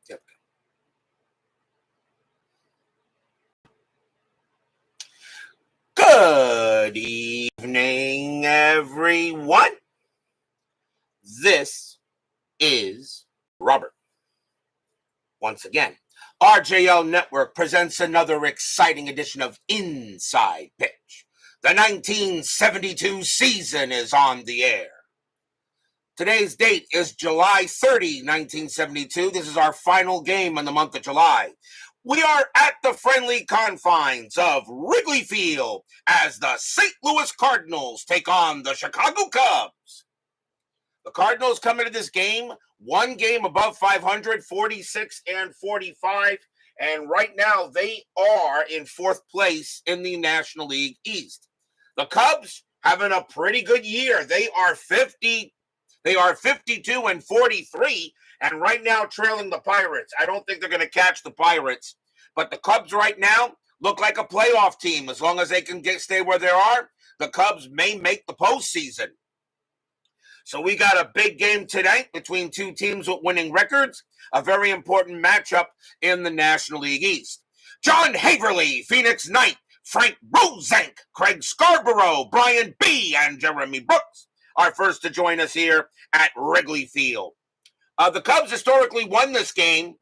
Yep. Good evening, everyone. This is Robert. Once again, RJL Network presents another exciting edition of Inside Pitch. The 1972 season is on the air. Today's date is July 30, 1972. This is our final game in the month of July. We are at the friendly confines of Wrigley Field as the St. Louis Cardinals take on the Chicago Cubs. The Cardinals come into this game, one game above 500, 46 and 45, and right now they are in fourth place in the National League East. The Cubs having a pretty good year. They are 52 and 43, and right now trailing the Pirates. I don't think they're going to catch the Pirates, but the Cubs right now look like a playoff team. As long as they can stay where they are, the Cubs may make the postseason. So we got a big game tonight between two teams with winning records, a very important matchup in the National League East. John Haverly, Phoenix Knight, Frank Rosenk, Craig Scarborough, Brian B., and Jeremy Brooks are first to join us here at Wrigley Field. The Cubs historically won this game.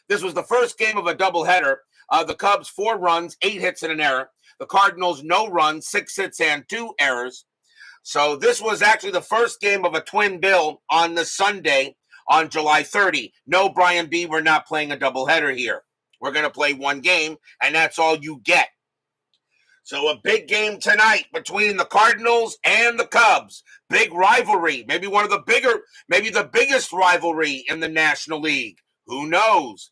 This was the first game of a doubleheader. The Cubs, 4 runs, 8 hits and an error. The Cardinals, no runs, 6 hits and 2 errors. So this was actually the first game of a twin bill on the Sunday on July 30. No, Brian B., we're not playing a doubleheader here. We're going to play one game, and that's all you get. So a big game tonight between the Cardinals and the Cubs. Big rivalry, maybe the biggest rivalry in the National League. Who knows?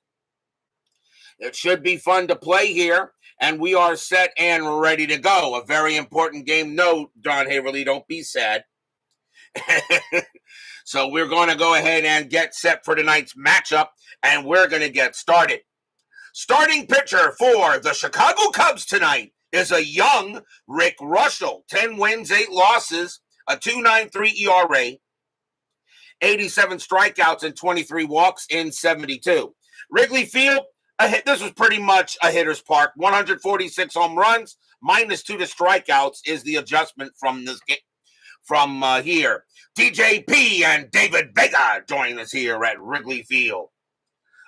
It should be fun to play here, and we are set and ready to go. A very important game. No, John Haverly, don't be sad. So we're going to go ahead and get set for tonight's matchup, and we're going to get started. Starting pitcher for the Chicago Cubs tonight is a young Rick Reuschel. 10 wins, 8 losses, a 2.93 ERA, 87 strikeouts, and 23 walks in 72. Wrigley Field, this was pretty much a hitter's park. 146 home runs, minus 2 to strikeouts is the adjustment from this game. From here, DJP and David Vega join us here at Wrigley Field.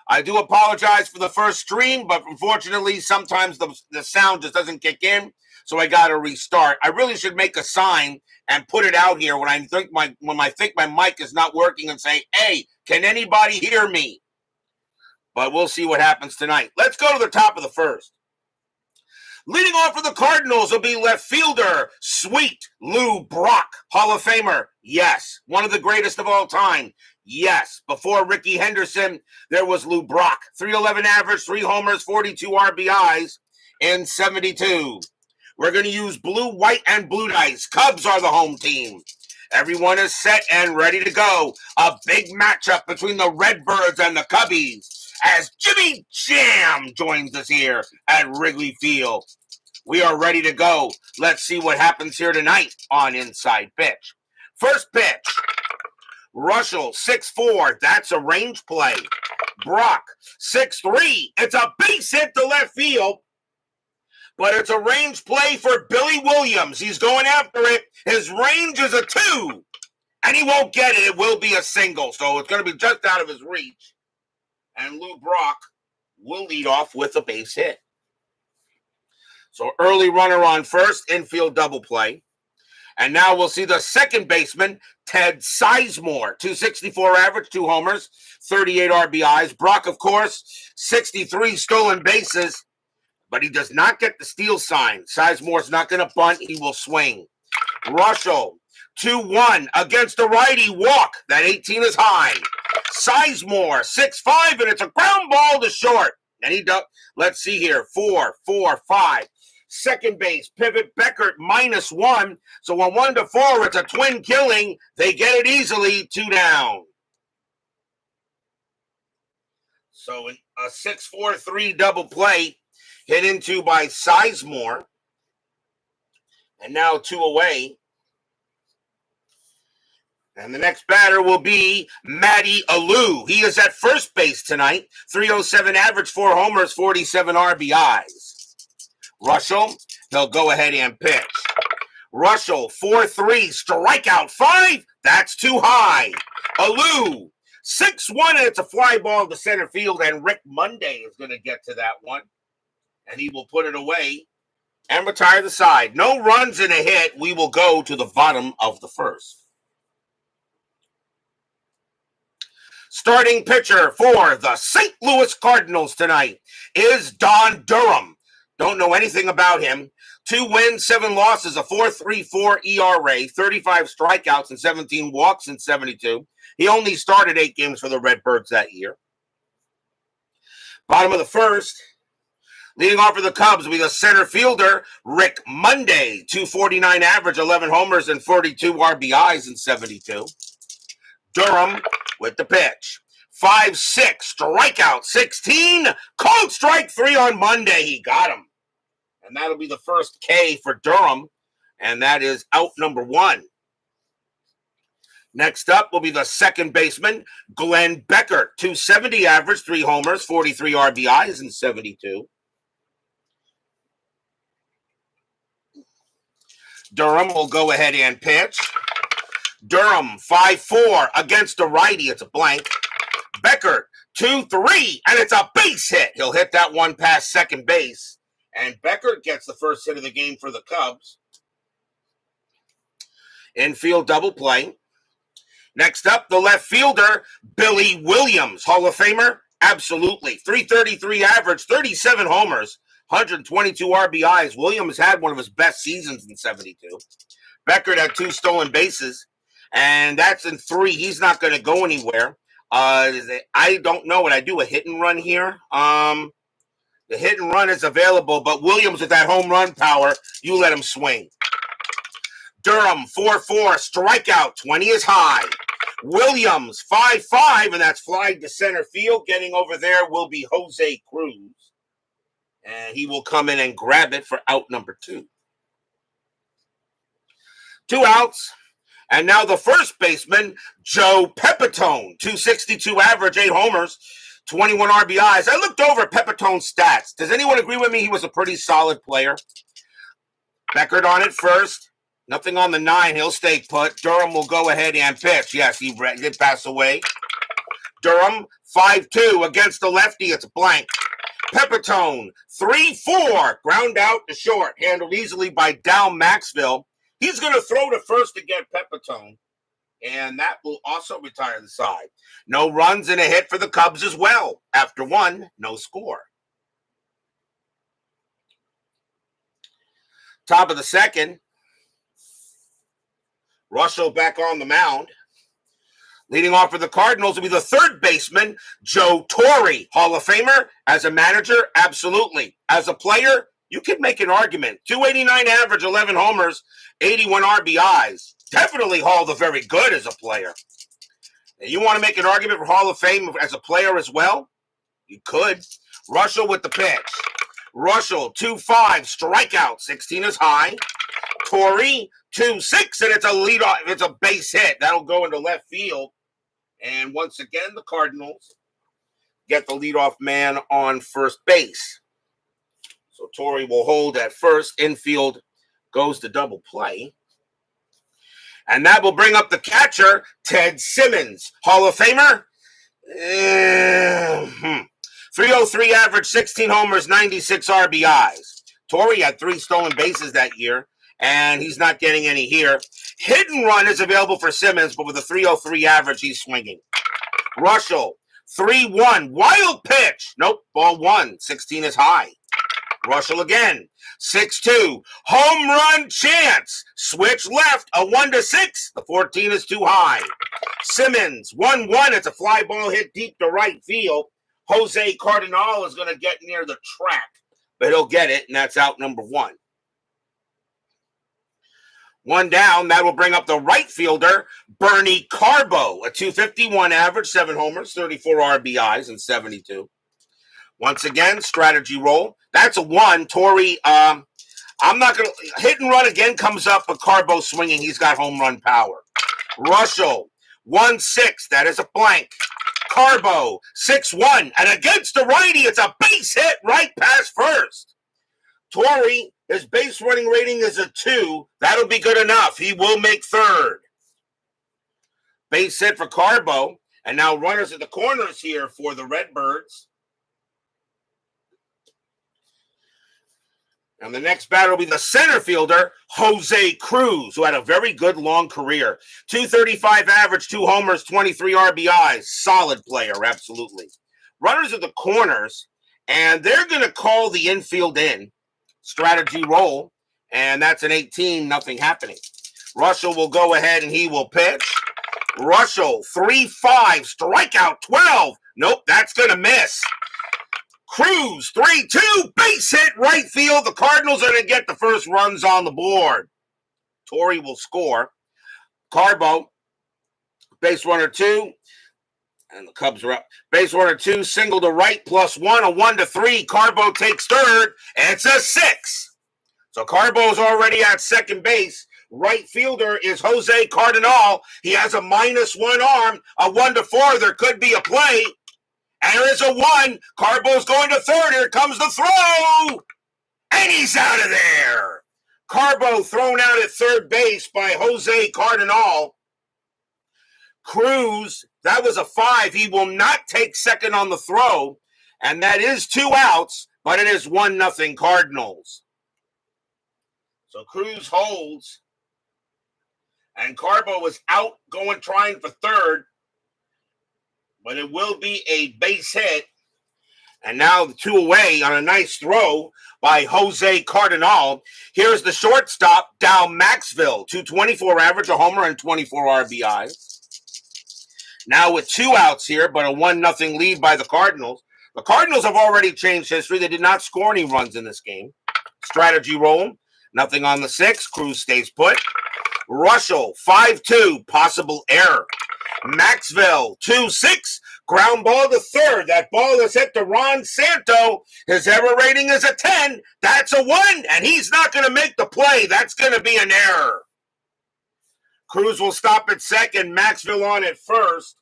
I do apologize for the first stream, but unfortunately, sometimes the sound just doesn't kick in, so I got to restart. I really should make a sign and put it out here when I think my mic is not working and say, "Hey, can anybody hear me?" But we'll see what happens tonight. Let's go to the top of the first. Leading off for the Cardinals will be left fielder, Sweet Lou Brock, Hall of Famer. Yes, one of the greatest of all time. Yes, before Ricky Henderson, there was Lou Brock. 311 average, 3 homers, 42 RBIs in 72. We're going to use blue, white, and blue dice. Cubs are the home team. Everyone is set and ready to go. A big matchup between the Redbirds and the Cubbies as Jimmy Jam joins us here at Wrigley Field. We are ready to go. Let's see what happens here tonight on Inside Pitch. First pitch. Reuschel, 6'4", that's a range play. Brock, 6'3", it's a base hit to left field, but it's a range play for Billy Williams. He's going after it. His range is a 2, and he won't get it. It will be a single, so it's going to be just out of his reach. And Lou Brock will lead off with a base hit. So early runner on first, infield double play. And now we'll see the second baseman, Ted Sizemore, 264 average, 2 homers, 38 RBIs. Brock, of course, 63 stolen bases, but he does not get the steal sign. Sizemore's not going to bunt. He will swing. Reuschel, 2-1 against the righty, walk. That 18 is high. Sizemore, 6'5", and it's a ground ball to short. And he does, let's see here, 4, 4, 5. Second base, pivot Beckert, -1. So on 1 to 4, it's a twin killing. They get it easily, 2 down. So a 6-4-3 double play hit into by Sizemore. And now 2 away. And the next batter will be Matty Alou. He is at first base tonight. 307 average, 4 homers, 47 RBIs. Reuschel, he'll go ahead and pitch. Reuschel, 4-3, strikeout 5. That's too high. Alou, 6-1, and it's a fly ball to center field, and Rick Monday is going to get to that one. And he will put it away and retire the side. No runs and a hit. We will go to the bottom of the first. Starting pitcher for the St. Louis Cardinals tonight is Don Durham. Don't know anything about him. 2 wins, 7 losses, a 4.34 ERA, 35 strikeouts and 17 walks in 72. He only started 8 games for the Redbirds that year. Bottom of the first. Leading off for the Cubs, we got center fielder Rick Monday. 249 average, 11 homers and 42 RBIs in 72. Durham with the pitch. 5-6, strikeout 16, called strike 3 on Monday. He got him. And that'll be the first K for Durham, and that is out number 1. Next up will be the second baseman, Glenn Becker. 270 average, 3 homers, 43 RBIs in 72. Durham will go ahead and pitch. Durham, 5-4 against a righty. It's a blank. Becker, 2-3, and it's a base hit. He'll hit that one past second base. And Becker gets the first hit of the game for the Cubs. Infield double play. Next up, the left fielder, Billy Williams. Hall of Famer? Absolutely. 333 average, 37 homers, 122 RBIs. Williams had one of his best seasons in 72. Becker had 2 stolen bases, and that's in 3. He's not going to go anywhere. I don't know. Would I do a hit and run here? The hit and run is available, but Williams with that home run power, you let him swing. Durham, 4-4, strikeout, 20 is high. Williams, 5-5, and that's flying to center field. Getting over there will be Jose Cruz. And he will come in and grab it for out number 2. 2 outs. And now the first baseman, Joe Pepitone. 262 average, 8 homers, 21 RBIs. I looked over Pepitone's stats. Does anyone agree with me? He was a pretty solid player. Beckert on it first. Nothing on the 9. He'll stay put. Durham will go ahead and pitch. Yes, he did pass away. Durham, 5-2 against the lefty. It's a blank. Pepitone, 3-4. Ground out to short. Handled easily by Dow Maxville. He's going to throw to first to get Pepitone. And that will also retire the side. No runs and a hit for the Cubs as well. After 1, no score. Top of the second. Reuschel back on the mound. Leading off for the Cardinals will be the third baseman, Joe Torre. Hall of Famer. As a manager, absolutely. As a player, you could make an argument. 289 average, 11 homers, 81 RBIs. Definitely Hall of Very good as a player. You want to make an argument for Hall of Fame as a player as well? You could. Reuschel with the pitch. Reuschel, 2-5, strikeout, 16 is high. Torre, 2-6, and it's a leadoff. It's a base hit. That'll go into left field. And once again, the Cardinals get the leadoff man on first base. So Torre will hold at first. Infield goes to double play. And that will bring up the catcher, Ted Simmons. Hall of Famer? 303 average, 16 homers, 96 RBIs. Torre had 3 stolen bases that year, and he's not getting any here. Hit and run is available for Simmons, but with a 303 average, he's swinging. Reuschel, 3-1, wild pitch. Nope, ball 1, 16 is high. Reuschel again, 6-2, home run chance. Switch left, a 1-6. The 14 is too high. Simmons, 1-1. It's a fly ball hit deep to right field. Jose Cardinal is going to get near the track, but he'll get it, and that's out number 1. 1 down. That will bring up the right fielder, Bernie Carbo, a 251 average, 7 homers, 34 RBIs, and 72. Once again, strategy roll. That's a 1. Torre, I'm not going to hit and run again comes up, but Carbo swinging. He's got home run power. Reuschel, 1-6. That is a blank. Carbo, 6-1. And against the righty, it's a base hit right past first. Torrey, his base running rating is a 2. That'll be good enough. He will make third. Base hit for Carbo. And now runners at the corners here for the Redbirds. And the next batter will be the center fielder, Jose Cruz, who had a very good long career. 235 average, 2 homers, 23 RBIs. Solid player, absolutely. Runners at the corners, and they're going to call the infield in. Strategy roll, and that's an 18, nothing happening. Reuschel will go ahead and he will pitch. Reuschel, 3-5, strikeout 12. Nope, that's going to miss. Cruz, 3-2, base hit right field. The Cardinals are going to get the first runs on the board. Torrey will score. Carbo, base runner 2. And the Cubs are up. Base runner 2, single to right, +1, a 1-3. Carbo takes third, and it's a 6. So Carbo's already at second base. Right fielder is Jose Cardinal. He has a -1 arm, a 1-4. There could be a play. And there is a 1. Carbo's going to third. Here comes the throw. And he's out of there. Carbo thrown out at third base by Jose Cardinal. Cruz, that was a 5. He will not take second on the throw. And that is 2 outs, but it is 1-0 Cardinals. So Cruz holds. And Carbo was out trying for third. But it will be a base hit. And now the 2 away on a nice throw by Jose Cardinal. Here's the shortstop, Dow Maxville. 224 average, a homer, and 24 RBIs. Now with 2 outs here, but a 1-0 lead by the Cardinals. The Cardinals have already changed history. They did not score any runs in this game. Strategy roll. Nothing on the 6. Cruz stays put. Reuschel, 5-2, possible error. Maxville, 2-6, ground ball to third. That ball is hit to Ron Santo. His error rating is a 10. That's a 1, and he's not going to make the play. That's going to be an error. Cruz will stop at second, Maxville on at first,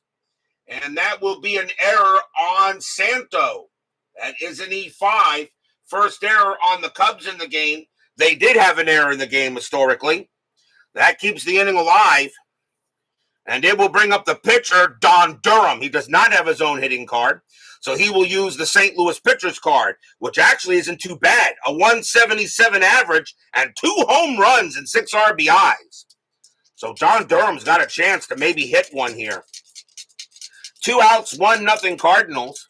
and that will be an error on Santo. That is an E5. First error on the Cubs in the game. They did have an error in the game historically. That keeps the inning alive. And it will bring up the pitcher, Don Durham. He does not have his own hitting card. So he will use the St. Louis pitcher's card, which actually isn't too bad. A 177 average and 2 home runs and 6 RBIs. So Don Durham's got a chance to maybe hit one here. 2 outs, 1-0 Cardinals.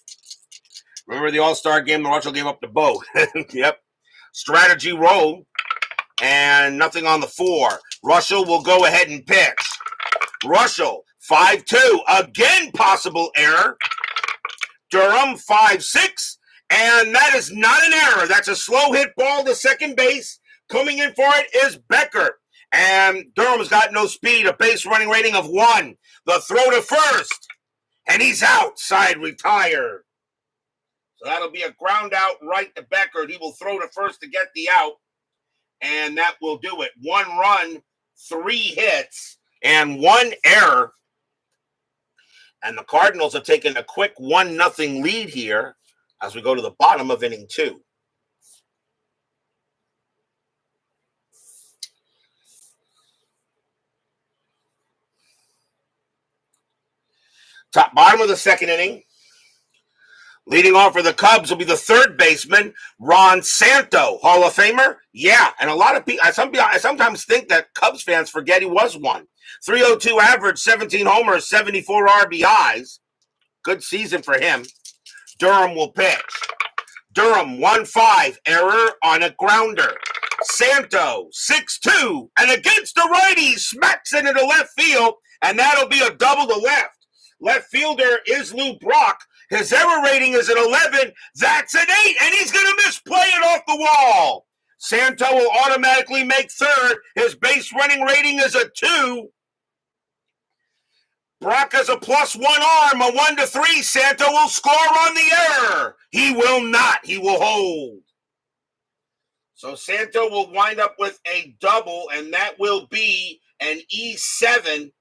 Remember the All-Star game, the Reuschel gave up the boat. Yep. Strategy roll. And nothing on the 4. Reuschel will go ahead and pitch. Reuschel, 5-2. Again, possible error. Durham, 5-6. And that is not an error. That's a slow hit ball to second base. Coming in for it is Becker. And Durham's got no speed. A base running rating of 1. The throw to first. And he's out. Side retired. So that'll be a ground out right to Becker. He will throw to first to get the out. And that will do it. 1 run, 3 hits, and 1 error. And the Cardinals have taken a quick 1-0 lead here as we go to the bottom of inning 2. Bottom of the second inning. Leading off for the Cubs will be the third baseman, Ron Santo. Hall of Famer? Yeah. And a lot of people, I sometimes think that Cubs fans forget he was one. 302 average, 17 homers, 74 RBIs. Good season for him. Durham will pitch. Durham, 1-5, error on a grounder. Santo, 6-2, and against the righty, smacks it into left field, and that'll be a double to left. Left fielder is Lou Brock. His error rating is an 11. That's an 8, and he's going to misplay it off the wall. Santo will automatically make third. His base running rating is a 2. Brock has a +1 arm, a 1-3. Santo will score on the error. He will not. He will hold. So Santo will wind up with a double, and that will be an E7.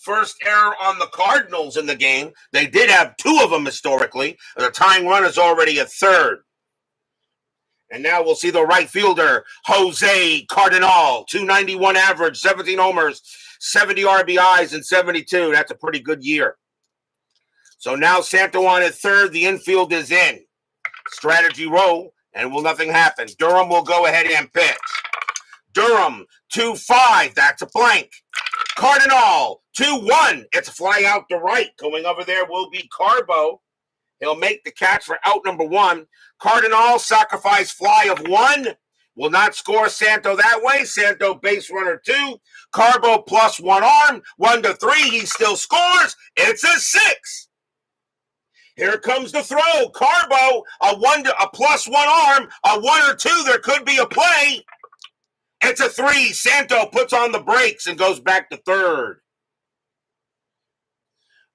First error on the Cardinals in the game. They did have two of them historically. The tying run is already at third. And now we'll see the right fielder, Jose Cardinal, 291 average, 17 homers, 70 RBIs, and 72. That's a pretty good year. So now Santo on at third. The infield is in. Strategy roll, and will nothing happen. Durham will go ahead and pitch. Durham, 2-5. That's a blank. Cardinal, 2-1. It's a fly out to right. Going over there will be Carbo. He'll make the catch for out number one. Cardinal, sacrifice fly of one. Will not score Santo that way. Santo base runner 2. Carbo plus one arm. 1-3. He still scores. It's a 6. Here comes the throw. Carbo, a plus one arm. A 1 or 2. There could be a play. It's a 3. Santo puts on the brakes and goes back to third.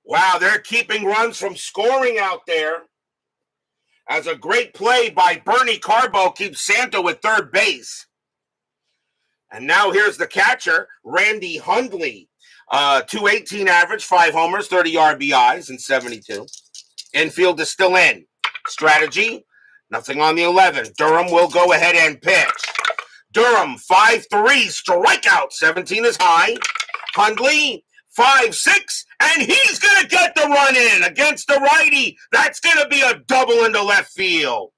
Wow, they're keeping runs from scoring out there. As a great play by Bernie Carbo keeps Santo at third base. And now here's the catcher, Randy Hundley. 218 average, 5 homers, 30 RBIs, and 72. Infield is still in. Strategy, nothing on the 11. Durham will go ahead and pitch. Durham, 5-3, strikeout, 17 is high. Hundley, 5-6, and he's going to get the run in against the righty. That's going to be a double into left field.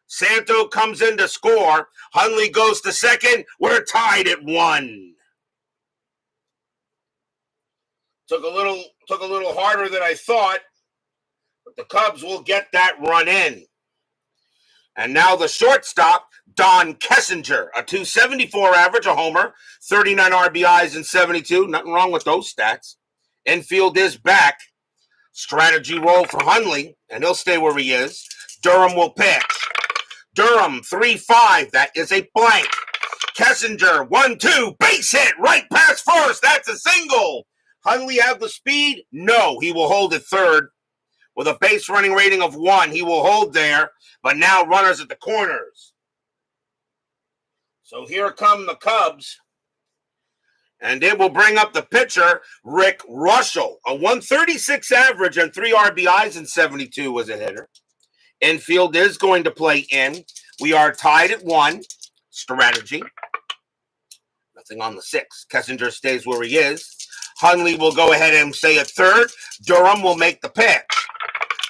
Santo comes in to score. Hundley goes to second. We're tied at 1. Took a little harder than I thought, but the Cubs will get that run in. And now the shortstop, Don Kessinger, a 274 average, a homer, 39 RBIs and 72. Nothing wrong with those stats. Infield is back. Strategy roll for Hundley, and he'll stay where he is. Durham will pitch. Durham, 3-5. That is a blank. Kessinger, 1-2. Base hit right past first. That's a single. Hundley have the speed? No, he will hold at third. With a base running rating of 1, he will hold there, but now runners at the corners. So here come the Cubs, and it will bring up the pitcher, Rick Reuschel, a 136 average and 3 RBIs and 72 as a hitter. Infield is going to play in. We are tied at 1. Strategy. Nothing on the 6. Kessinger stays where he is. Hundley will go ahead and stay at third. Durham will make the pitch.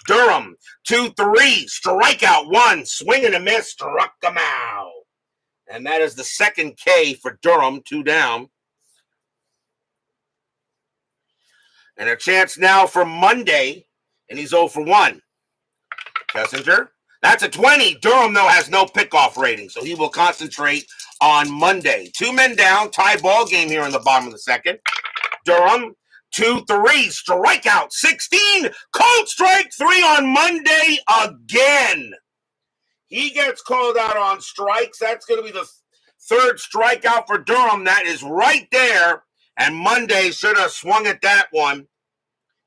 Durham, 2-3, strikeout 1, swing and a miss, struck him out. And that is the second K for Durham, 2 down. And a chance now for Monday, and he's 0 for 1. Kessinger, that's a 20. Durham, though, has no pickoff rating, so he will concentrate on Monday. 2 men down, tie ball game here in the bottom of the second. Durham, 2-3, strikeout 16, cold strike 3 on Monday again. He gets called out on strikes. That's going to be the third strikeout for Durham. That is right there. And Monday should have swung at that one.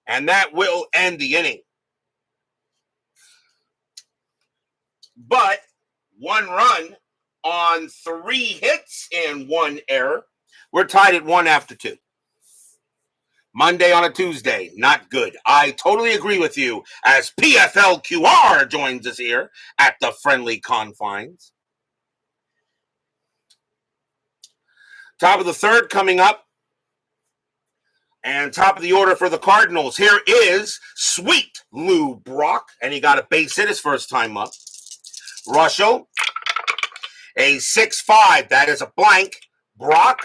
And that will end the inning. But 1 run on 3 hits and 1 error. We're tied at 1 after 2. Monday on a Tuesday, not good. I totally agree with you as PFLQR joins us here at the friendly confines. Top of the third coming up. And top of the order for the Cardinals. Here is Sweet Lou Brock. And he got a base hit his first time up. Reuschel, a 6-5. That is a blank. Brock,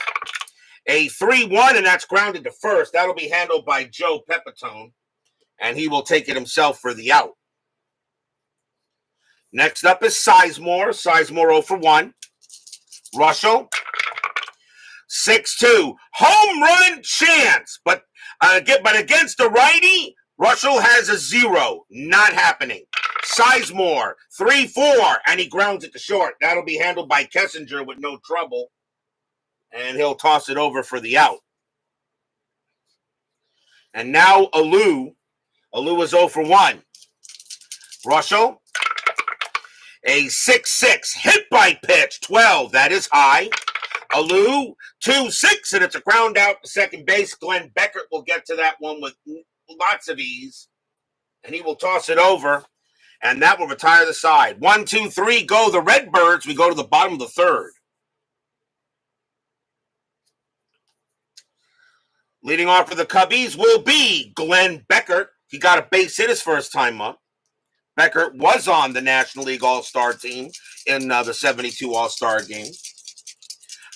a 3-1, and that's grounded to first. That'll be handled by Joe Pepitone, and he will take it himself for the out. Next up is Sizemore. Sizemore 0 for 1. Reuschel, 6-2. Home run chance, but against the righty, Reuschel has a 0. Not happening. Sizemore, 3-4, and he grounds it to short. That'll be handled by Kessinger with no trouble. And he'll toss it over for the out. And now Alou. Alou is 0 for 1. Reuschel, a 6-6 hit by pitch, 12. That is high. Alou, 2-6, and it's a ground out to second base. Glenn Beckert will get to that one with lots of ease, and he will toss it over, and that will retire the side. 1, 2, 3, go the Redbirds. We go to the bottom of the third. Leading off for the Cubbies will be Glenn Beckert. He got a base hit his first time up. Beckert was on the National League All-Star team in the 72 All-Star game.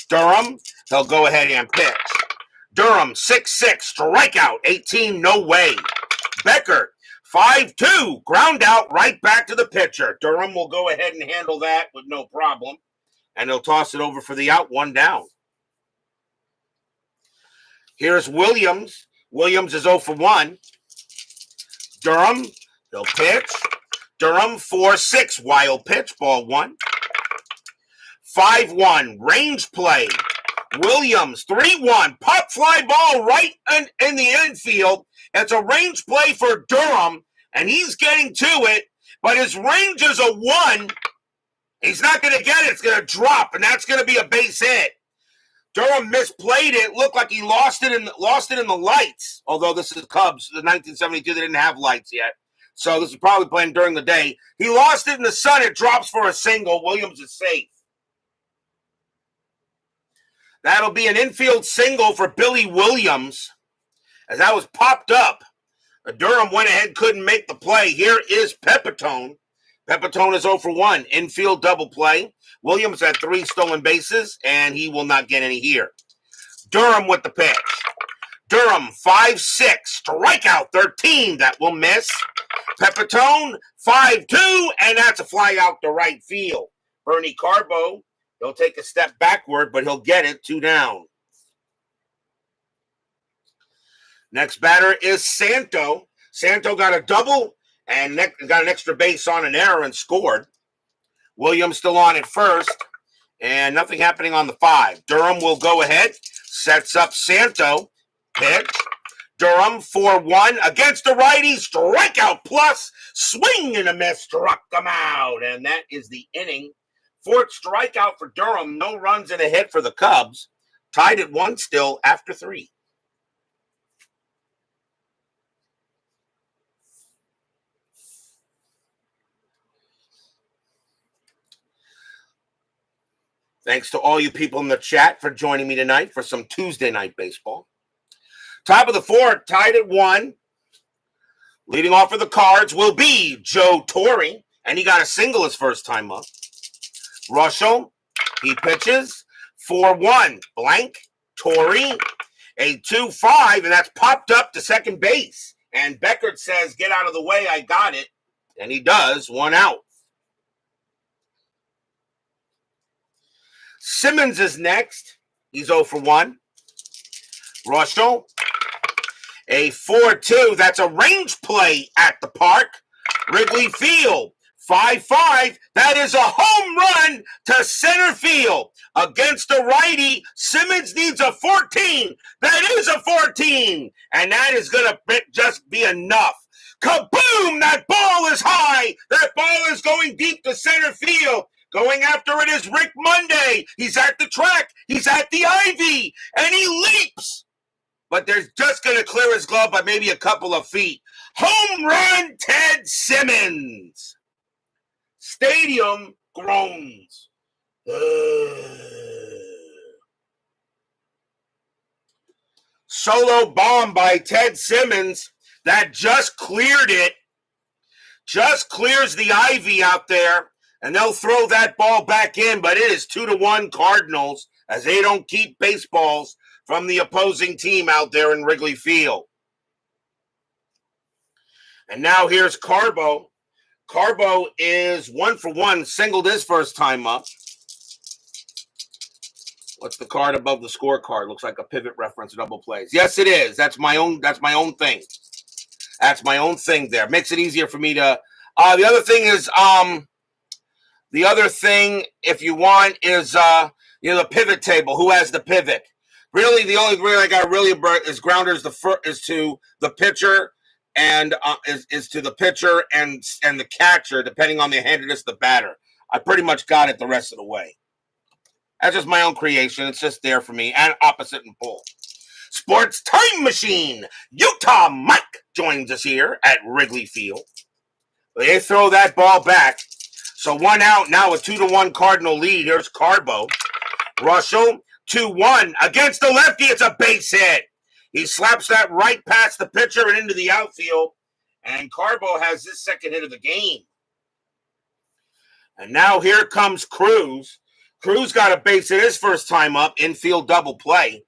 Durham, he'll go ahead and pitch. Durham, 6-6, strikeout, 18, no way. Beckert, 5-2, ground out, right back to the pitcher. Durham will go ahead and handle that with no problem, and he'll toss it over for the out, 1 down. Here's Williams. Williams is 0 for 1. Durham, he'll pitch. Durham, 4-6, wild pitch, ball 1. 5-1, range play. Williams, 3-1, pop fly ball right in the infield. It's a range play for Durham, and he's getting to it, but his range is a 1. He's not going to get it. It's going to drop, and that's going to be a base hit. Durham misplayed it. Looked like he lost it in the lights. Although this is Cubs, the 1972, they didn't have lights yet. So this is probably playing during the day. He lost it in the sun. It drops for a single. Williams is safe. That'll be an infield single for Billy Williams. As that was popped up, Durham went ahead, couldn't make the play. Here is Pepitone. Pepitone is 0 for 1. Infield double play. Williams had 3 stolen bases, and he will not get any here. Durham with the pitch. Durham, 5-6, strikeout, 13. That will miss. Pepitone, 5-2, and that's a fly out to right field. Bernie Carbo, he'll take a step backward, but he'll get it, 2 down. Next batter is Santo. Santo got a double and got an extra base on an error and scored. Williams still on at first, and nothing happening on the 5. Durham will go ahead, sets up Santo, pitch. Durham, 4-1 against the righty, strikeout plus, swing and a miss, struck him out, and that is the inning. 4th strikeout for Durham, no runs and a hit for the Cubs, tied at 1 still after 3. Thanks to all you people in the chat for joining me tonight for some Tuesday night baseball. Top of the 4th, tied at 1. Leading off for the Cards will be Joe Torre, and he got a single his first time up. Reuschel, he pitches. 4-1, blank. Torre, a 2-5, and that's popped up to second base. And Beckert says, get out of the way, I got it. And he does, 1 out. Simmons is next. He's 0 for 1. Reuschel, a 4-2. That's a range play at the park. Wrigley Field, 5-5. That is a home run to center field. Against a righty, Simmons needs a 14. That is a 14. And that is going to just be enough. Kaboom! That ball is high. That ball is going deep to center field. Going after it is Rick Monday. He's at the track. He's at the ivy. And he leaps. But they're just going to clear his glove by maybe a couple of feet. Home run, Ted Simmons. Stadium groans. Solo bomb by Ted Simmons. That just cleared it. Just clears the ivy out there. And they'll throw that ball back in, but it is 2-1 Cardinals as they don't keep baseballs from the opposing team out there in Wrigley Field. And now here's Carbo. Carbo is 1 for 1, singled his first time up. What's the card above the scorecard? Looks like a pivot reference, double plays. Yes, it is. That's my own thing. That's my own thing there. Makes it easier for me to. The other thing is, if you want, is the pivot table. Who has the pivot? Really, the only way I got really is grounders. Is to the pitcher and is to the pitcher and the catcher, depending on the handedness of the batter. I pretty much got it the rest of the way. That's just my own creation. It's just there for me. And opposite and pull. Sports Time Machine. Utah Mike joins us here at Wrigley Field. They throw that ball back. So 1 out now, a 2-1 Cardinal lead. Here's Carbo. Reuschel, 2-1 against the lefty. It's a base hit. He slaps that right past the pitcher and into the outfield. And Carbo has his second hit of the game. And now here comes Cruz. Cruz got a base hit his first time up. Infield double play.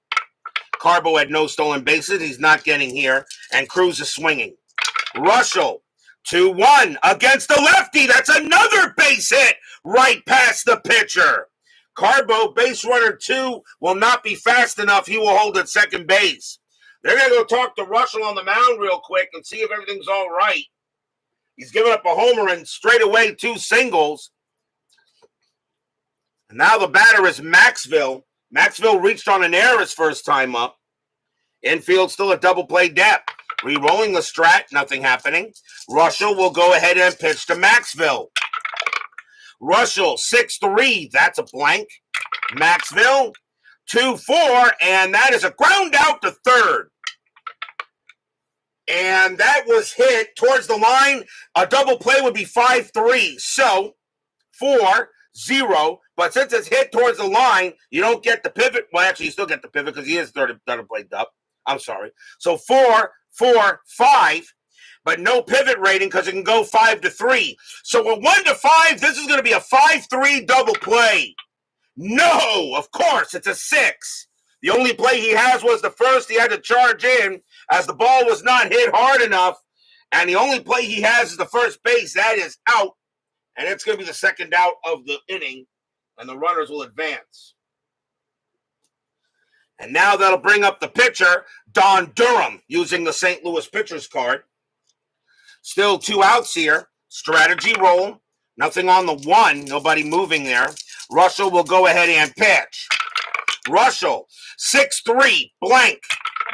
Carbo had no stolen bases. He's not getting here. And Cruz is swinging. Reuschel, 2-1 against the lefty. That's another base hit right past the pitcher. Carbo, base runner 2, will not be fast enough. He will hold at second base. They're going to go talk to Reuschel on the mound real quick and see if everything's all right. He's given up a homer and straight away 2 singles. And now the batter is Maxville. Maxville reached on an error his first time up. Infield still a double play depth. Re-rolling the strat, nothing happening. Reuschel will go ahead and pitch to Maxville. Reuschel, 6-3, that's a blank. Maxville, 2-4, and that is a ground out to third. And that was hit towards the line. A double play would be 5-3. So, 4-0. But since it's hit towards the line, you don't get the pivot. Well, actually, you still get the pivot because he is third play up. I'm sorry. So 4-4-5, but no pivot rating because it can go 5-3. So a 1-5, this is going to be a 5-3 double play. No, of course, it's a 6. The only play he has was the first. He had to charge in as the ball was not hit hard enough. And the only play he has is the first base. That is out. And it's going to be the second out of the inning. And the runners will advance. And now that'll bring up the pitcher, Don Durham, using the St. Louis pitcher's card. Still 2 outs here. Strategy roll. Nothing on the 1. Nobody moving there. Reuschel will go ahead and pitch. Reuschel, 6-3, blank.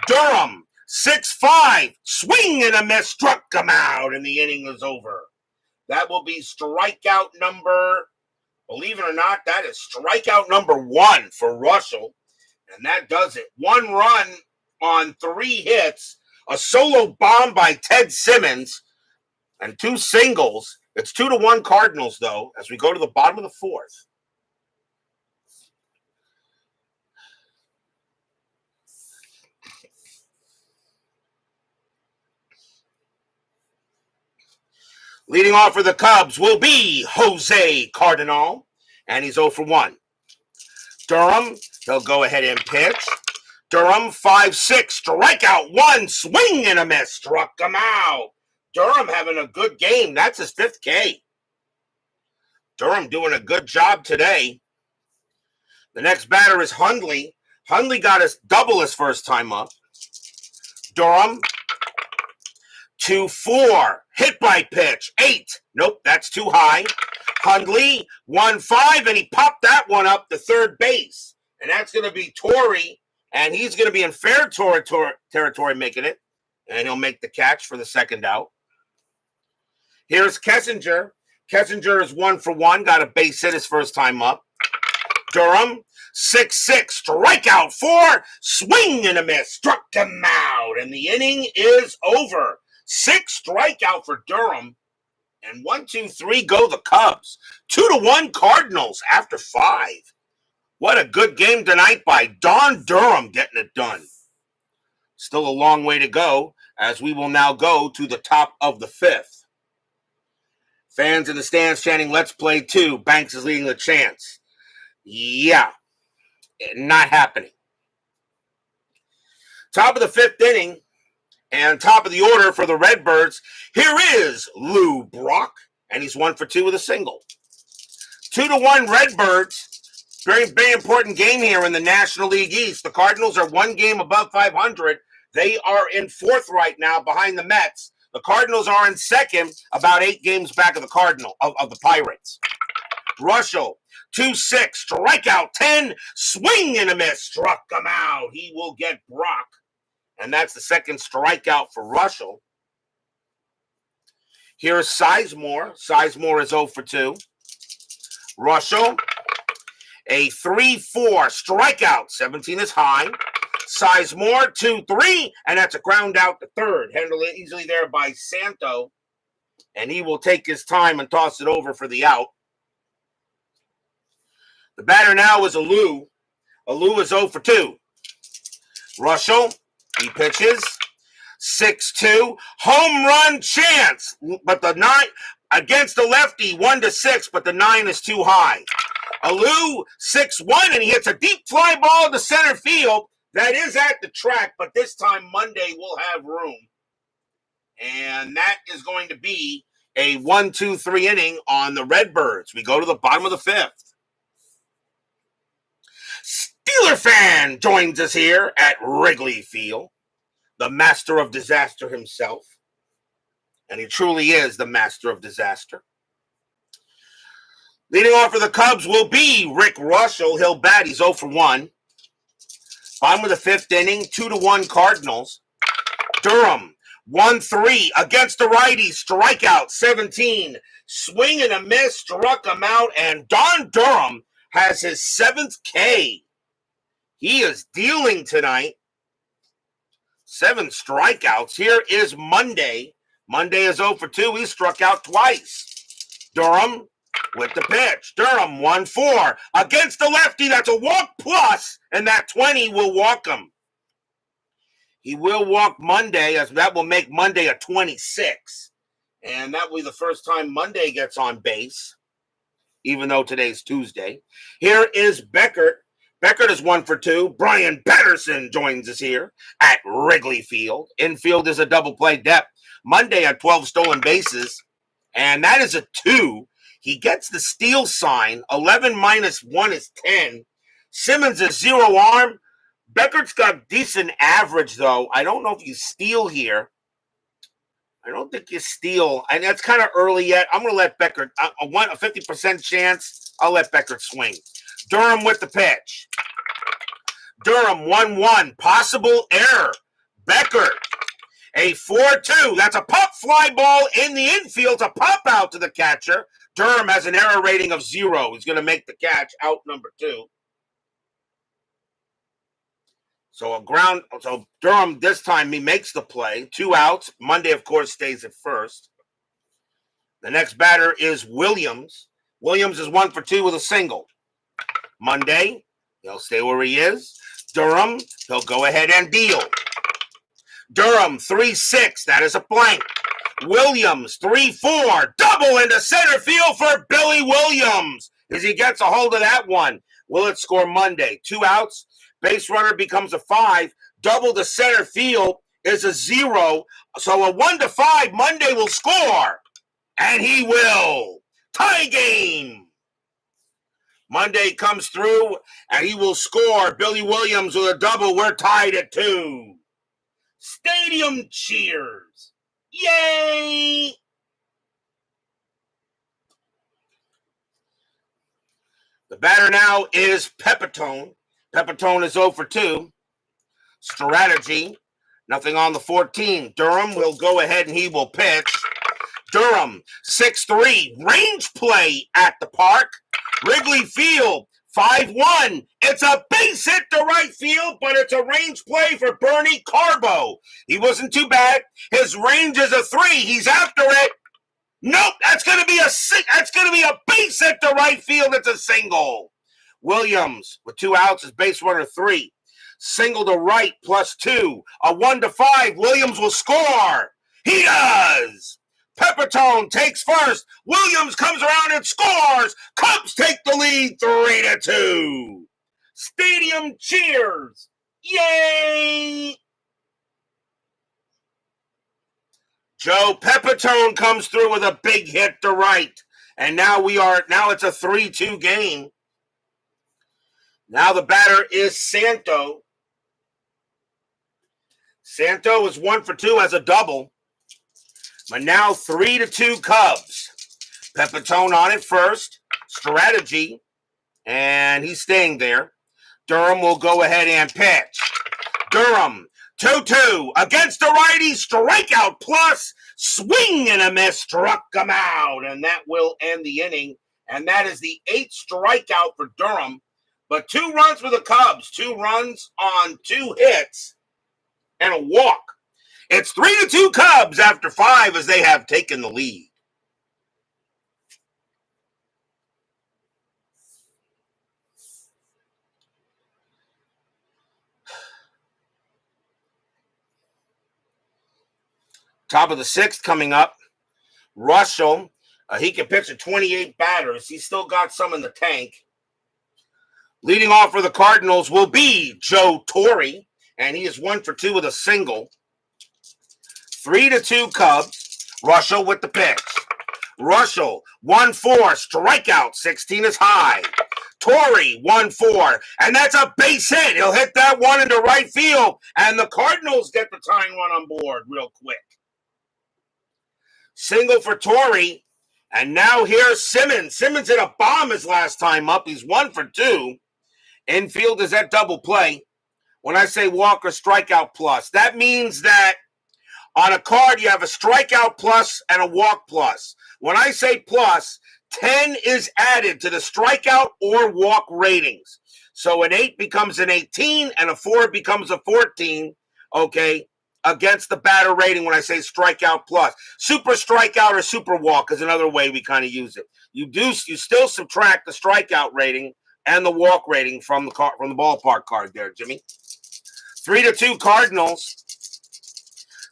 Durham, 6-5. Swing and a miss. Struck him out, and the inning is over. That will be strikeout number, believe it or not, that is strikeout number 1 for Reuschel. And that does it. 1 run on 3 hits, a solo bomb by Ted Simmons, and 2 singles. It's 2-1 Cardinals, though, as we go to the bottom of the 4th. Leading off for the Cubs will be Jose Cardinal, and he's 0 for 1. Durham, he'll go ahead and pitch. Durham, 5-6, strikeout 1, swing and a miss, struck him out. Durham having a good game. That's his 5th K. Durham doing a good job today. The next batter is Hundley. Hundley got his double his first time up. Durham, 2-4, hit by pitch, 8. Nope, that's too high. Hundley, 1-5, and he popped that one up to third base. And that's going to be Torrey, and he's going to be in fair territory making it. And he'll make the catch for the second out. Here's Kessinger. Kessinger is 1 for 1, got a base hit his first time up. Durham, 6-6, strikeout 4, swing and a miss, struck him out. And the inning is over. 6 strikeout for Durham. And 1, 2, 3 go the Cubs. 2-1 Cardinals after 5. What a good game tonight by Don Durham getting it done. Still a long way to go as we will now go to the top of the 5th. Fans in the stands chanting, "Let's play 2." Banks is leading the chants. Yeah, not happening. Top of the 5th inning. And top of the order for the Redbirds, here is Lou Brock, and he's 1 for 2 with a single. 2-1 Redbirds. Very, very important game here in the National League East. The Cardinals are 1 game above 500. They are in 4th right now behind the Mets. The Cardinals are in 2nd, about 8 games back of the Pirates. Reuschel, 2-6, strikeout 10, swing and a miss, struck him out. He will get Brock. And that's the second strikeout for Reuschel. Here's Sizemore. Sizemore is 0 for 2. Reuschel, A 3-4 strikeout. 17 is high. Sizemore 2-3, and that's a ground out to third. Handled it easily there by Santo, and he will take his time and toss it over for the out. The batter now is Alou. Alou is 0 for 2. Reuschel, he pitches. 6-2. Home run chance. But the 9 against the lefty, 1-6, but the 9 is too high. Alou, 6-1, and he hits a deep fly ball to center field. That is at the track, but this time Monday will have room. And that is going to be a 1-2-3 inning on the Redbirds. We go to the bottom of the 5th. Steeler fan joins us here at Wrigley Field. The master of disaster himself. And he truly is the master of disaster. Leading off for the Cubs will be Rick Reuschel. He'll bat. He's 0 for 1. Bottom of the 5th inning, 2-1 Cardinals. Durham, 1-3 against the righty. Strikeout, 17. Swing and a miss, struck him out, and Don Durham has his 7th K. He is dealing tonight. 7 strikeouts. Here is Monday. Monday is 0 for 2. He struck out twice. Durham with the pitch. Durham 1-4 against the lefty. That's a walk plus, and that 20 will walk him. He will walk Monday, as that will make Monday a 26. And that will be the first time Monday gets on base, even though today's Tuesday. Here is Beckert. Beckert is 1 for 2. Brian Patterson joins us here at Wrigley Field. Infield is a double play depth. Monday had 12 stolen bases, and that is a 2. He gets the steal sign. 11 minus 1 is 10. Simmons is 0 arm. Beckert's got decent average, though. I don't know if you steal here. I don't think you steal. And that's kind of early yet. I'm going to let Beckert, a 50% chance, I'll let Beckert swing. Durham with the pitch. Durham 1-1. Possible error. Beckert. A 4-2. That's a pop fly ball in the infield to pop out to the catcher. Durham has an error rating of 0. He's going to make the catch, out number 2. So Durham this time he makes the play. 2 outs. Monday, of course, stays at first. The next batter is Williams. Williams is 1 for 2 with a single. Monday, he'll stay where he is. Durham, he'll go ahead and deal. Durham 3-6. That is a blank. Williams 3-4. Double into center field for Billy Williams. As he gets a hold of that one. Will it score Monday? 2 outs. Base runner becomes a 5. Double to center field is a 0. So a 1-5 Monday will score. And he will. Tie game. Monday comes through and he will score. Billy Williams with a double. We're tied at 2. Stadium cheers. Yay! The batter now is Pepitone. Pepitone is 0 for 2. Strategy. Nothing on the 14. Durham will go ahead and he will pitch. Durham 6-3. Range play at the park. Wrigley Field 5-1. It's a base hit to right field, but it's a range play for Bernie Carbo. He wasn't too bad. His range is a 3. He's after it. Nope, that's going to be a base hit to right field. It's a single. Williams with 2 outs is base runner 3. Single to right plus 2. A 1-5. Williams will score. He does. Pepitone takes first. Williams comes around and scores. Cubs take the lead 3-2. Stadium cheers. Yay! Joe Pepitone comes through with a big hit to right. And now it's a 3-2 game. Now the batter is Santo. Santo is 1 for 2 as a double. But now 3-2 Cubs. Pepitone on it first. Strategy. And he's staying there. Durham will go ahead and pitch. Durham, 2-2 against the righty. Strikeout plus. Swing and a miss. Struck him out. And that will end the inning. And that is the 8th strikeout for Durham. But 2 runs for the Cubs, 2 runs on 2 hits, and a walk. It's 3-2 Cubs after 5 as they have taken the lead. Top of the 6th coming up. Reuschel, he can pitch at 28 batters. He's still got some in the tank. Leading off for the Cardinals will be Joe Torre, and he is 1 for 2 with a single. 3-2 Cubs. Reuschel with the pitch. Reuschel, 1-4, strikeout, 16 is high. Torre, 1-4, and that's a base hit. He'll hit that one into right field, and the Cardinals get the tying run on board real quick. Single for Torre, and now here's Simmons. Simmons hit a bomb his last time up. He's 1 for 2. Infield is at double play. When I say walk or strikeout plus, that means that on a card you have a strikeout plus and a walk plus. When I say plus, 10 is added to the strikeout or walk ratings. So an 8 becomes an 18 and a 4 becomes a 14, okay, against the batter rating when I say strikeout plus. Super strikeout or super walk is another way we kind of use it. You still subtract the strikeout rating and the walk rating from the ballpark card there, Jimmy. 3-2 Cardinals.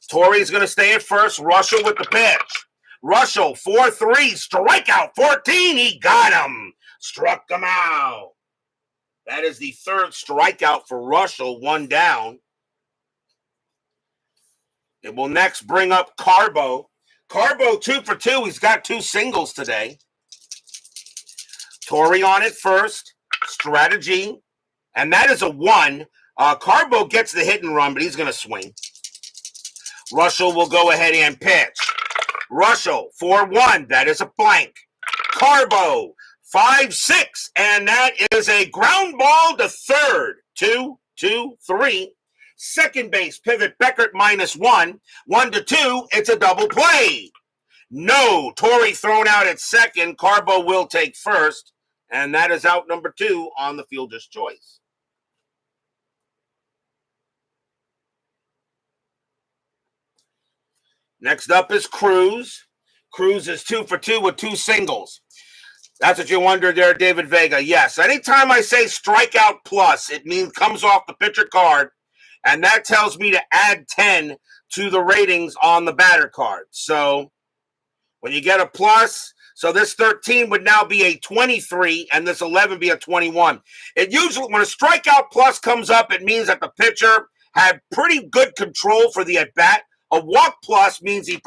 Torre's going to stay at first. Reuschel with the pitch. Reuschel, 4-3, strikeout, 14. He got him. Struck him out. That is the 3rd strikeout for Reuschel, 1 down. It will next bring up Carbo. Carbo, 2 for 2. He's got 2 singles today. Torre on it first. Strategy. And that is a 1. Carbo gets the hit and run, but he's going to swing. Reuschel will go ahead and pitch. Reuschel, 4-1. That is a blank. Carbo, 5-6. And that is a ground ball to third. 2-2-3. Second base pivot, Beckert -1. 1-2. It's a double play. No. Torre thrown out at second. Carbo will take first. And that is out number 2 on the fielder's choice. Next up is Cruz. Cruz is 2 for 2 with 2 singles. That's what you wondered there, David Vega. Yes, anytime I say strikeout plus, it means comes off the pitcher card, and that tells me to add 10 to the ratings on the batter card. So when you get a plus, so this 13 would now be a 23, and this 11 be a 21. It usually, when a strikeout plus comes up, it means that the pitcher had pretty good control for the at-bat. A walk plus means he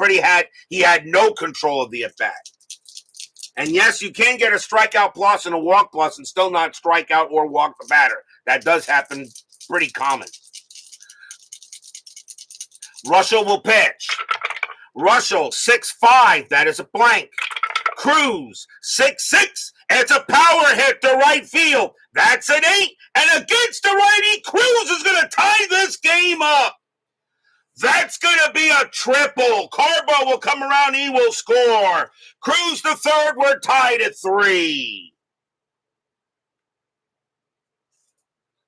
had no control of the at-bat. And yes, you can get a strikeout plus and a walk plus and still not strike out or walk the batter. That does happen pretty common. Reuschel will pitch. Reuschel, 6-5. That is a blank. Cruz, 6-6. It's a power hit to right field. That's an 8. And against the righty, Cruz is going to tie this game up. That's going to be a triple. Carbo will come around. He will score. Cruz to third. We're tied at 3.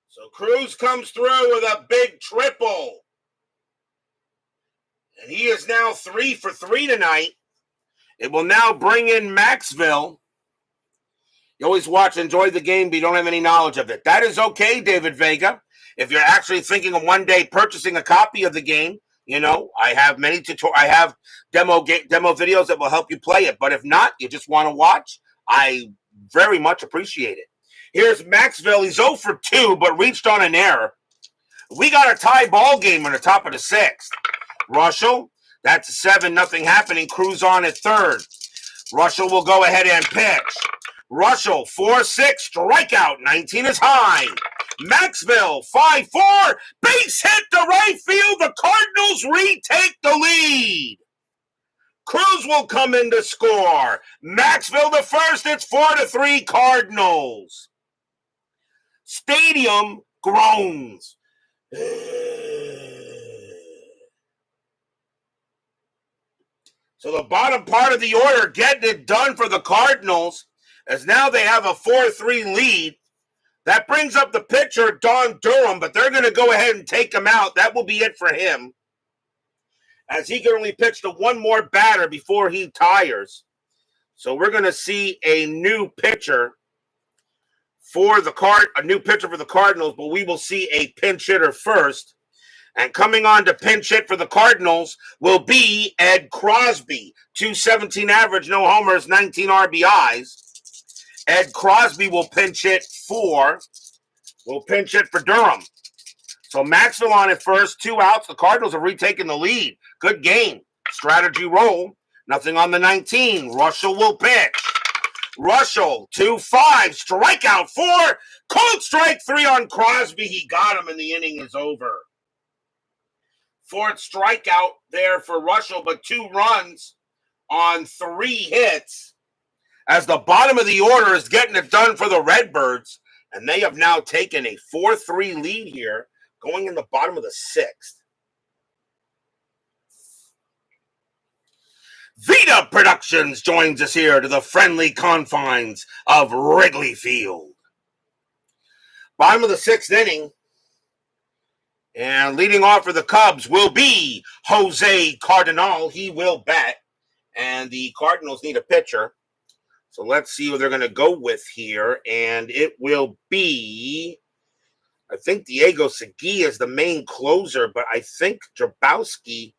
So Cruz comes through with a big triple. And he is now 3 for 3 tonight. It will now bring in Maxville. You always watch, enjoy the game, but you don't have any knowledge of it. That is okay, David Vega. If you're actually thinking of one day purchasing a copy of the game, you know, I have demo videos that will help you play it. But if not, you just want to watch, I very much appreciate it. Here's Maxville. He's 0 for 2, but reached on an error. We got a tie ball game on the top of the 6th. Reuschel, that's a 7, nothing happening. Cruz on at third. Reuschel will go ahead and pitch. Reuschel, 4-6, strikeout, 19 is high. Maxville, 5-4, base hit to right field. The Cardinals retake the lead. Cruz will come in to score. Maxville the first, it's 4-3 Cardinals. Stadium groans. So the bottom part of the order getting it done for the Cardinals, as now they have a 4-3 lead. That brings up the pitcher, Don Durham, but they're going to go ahead and take him out. That will be it for him, as he can only pitch to one more batter before he tires. So we're going to see a new pitcher for the Cardinals, but we will see a pinch hitter first. And coming on to pinch hit for the Cardinals will be Ed Crosby. 217 average, no homers, 19 RBIs. Ed Crosby will pinch hit for Durham. So Maxwell on it first, 2 outs. The Cardinals have retaken the lead. Good game. Strategy roll. Nothing on the 19. Reuschel will pitch. Reuschel, 2-5. Strikeout 4. Cold strike 3 on Crosby. He got him and the inning is over. 4th strikeout there for Reuschel, but 2 runs on 3 hits, as the bottom of the order is getting it done for the Redbirds, and they have now taken a 4-3 lead here, going in the bottom of the 6th. Vita Productions joins us here to the friendly confines of Wrigley Field. Bottom of the 6th inning. And leading off for the Cubs will be Jose Cardinal. He will bat. And the Cardinals need a pitcher. So let's see who they're going to go with here. And it will be, I think Diego Segui is the main closer, but I think Jabowski,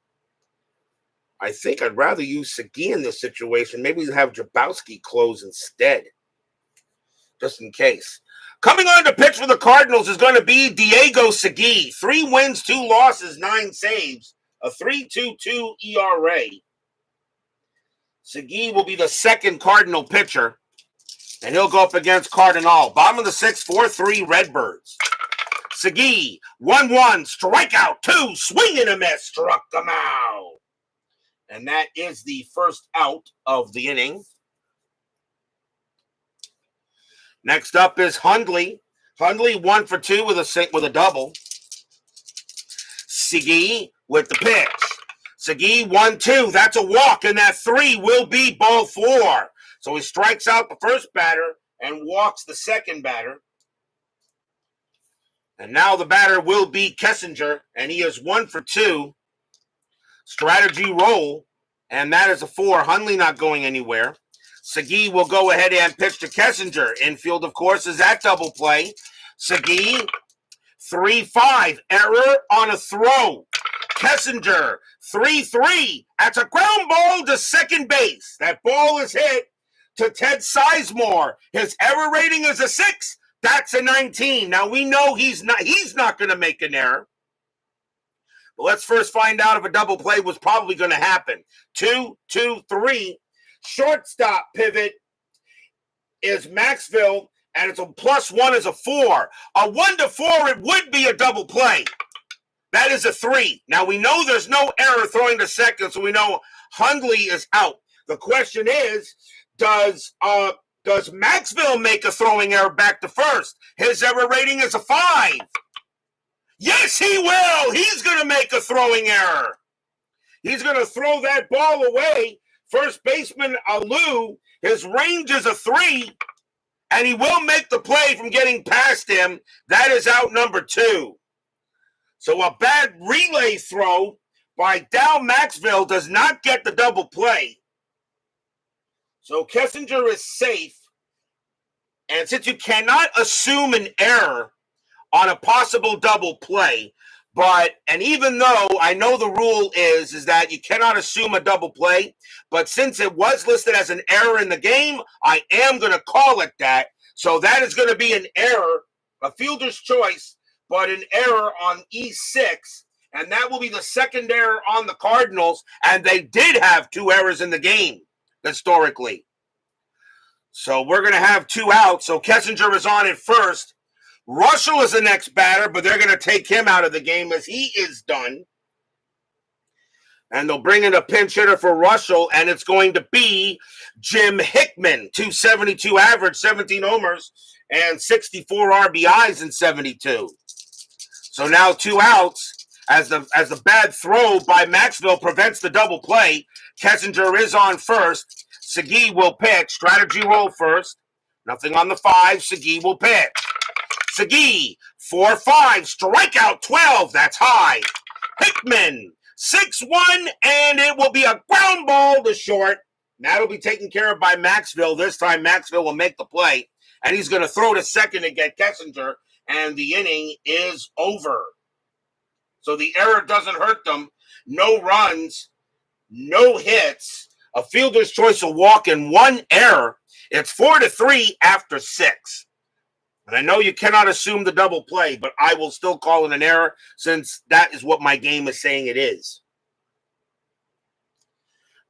I think I'd rather use Segui in this situation. Maybe have Jabowski close instead, just in case. Coming on to pitch for the Cardinals is going to be Diego Segui. 3 wins, 2 losses, 9 saves, a 3.22 ERA. Segui will be the second Cardinal pitcher, and he'll go up against Cardinal. Bottom of the 6th, 4-3 Redbirds. Segui, 1-1, strikeout 2, swing and a miss, struck him out. And that is the first out of the inning. Next up is Hundley. Hundley 1 for 2 with a double. Segui with the pitch. Segui 1-2. That's a walk, and that 3 will be ball 4. So he strikes out the first batter and walks the second batter. And now the batter will be Kessinger, and he is 1 for 2. Strategy roll, and that is a 4. Hundley not going anywhere. Segui will go ahead and pitch to Kessinger. Infield, of course, is that double play. Segui, 3-5. Error on a throw. Kessinger, 3-3. That's a ground ball to second base. That ball is hit to Ted Sizemore. His error rating is a 6. That's a 19. Now, we know he's not going to make an error. But let's first find out if a double play was probably going to happen. 2-2-3. Shortstop pivot is Maxville, and it's a +1 is a 4. A 1-4, it would be a double play. That is a 3. Now, we know there's no error throwing to second, so we know Hundley is out. The question is, does Maxville make a throwing error back to first? His error rating is a 5. Yes, he will. He's going to make a throwing error. He's going to throw that ball away. First baseman, Alou, his range is a 3, and he will make the play from getting past him. That is out number 2. So a bad relay throw by Dal Maxville does not get the double play. So Kessinger is safe. And since you cannot assume an error on a possible double play, and even though I know the rule is that you cannot assume a double play, but since it was listed as an error in the game, I am going to call it that. So that is going to be an error, a fielder's choice, but an error on E6, and that will be the second error on the Cardinals, and they did have 2 errors in the game, historically. So we're going to have 2 outs, so Kessinger is on at first. Reuschel is the next batter, but they're going to take him out of the game as he is done. And they'll bring in a pinch hitter for Reuschel, and it's going to be Jim Hickman, 272 average, 17 homers, and 64 RBIs in 72. So now 2 outs as the bad throw by Maxville prevents the double play. Kessinger is on first. Segui will pitch. Strategy roll first. Nothing on the 5. Segui will pitch. Segui, 4-5, strikeout 12, that's high. Hickman, 6-1, and it will be a ground ball to short. That'll be taken care of by Maxville. This time Maxville will make the play, and he's going to throw to second to get Kessinger, and the inning is over. So the error doesn't hurt them. No runs, no hits, a fielder's choice, a walk, and one error. It's 4-3 after 6. And I know you cannot assume the double play, but I will still call it an error since that is what my game is saying it is.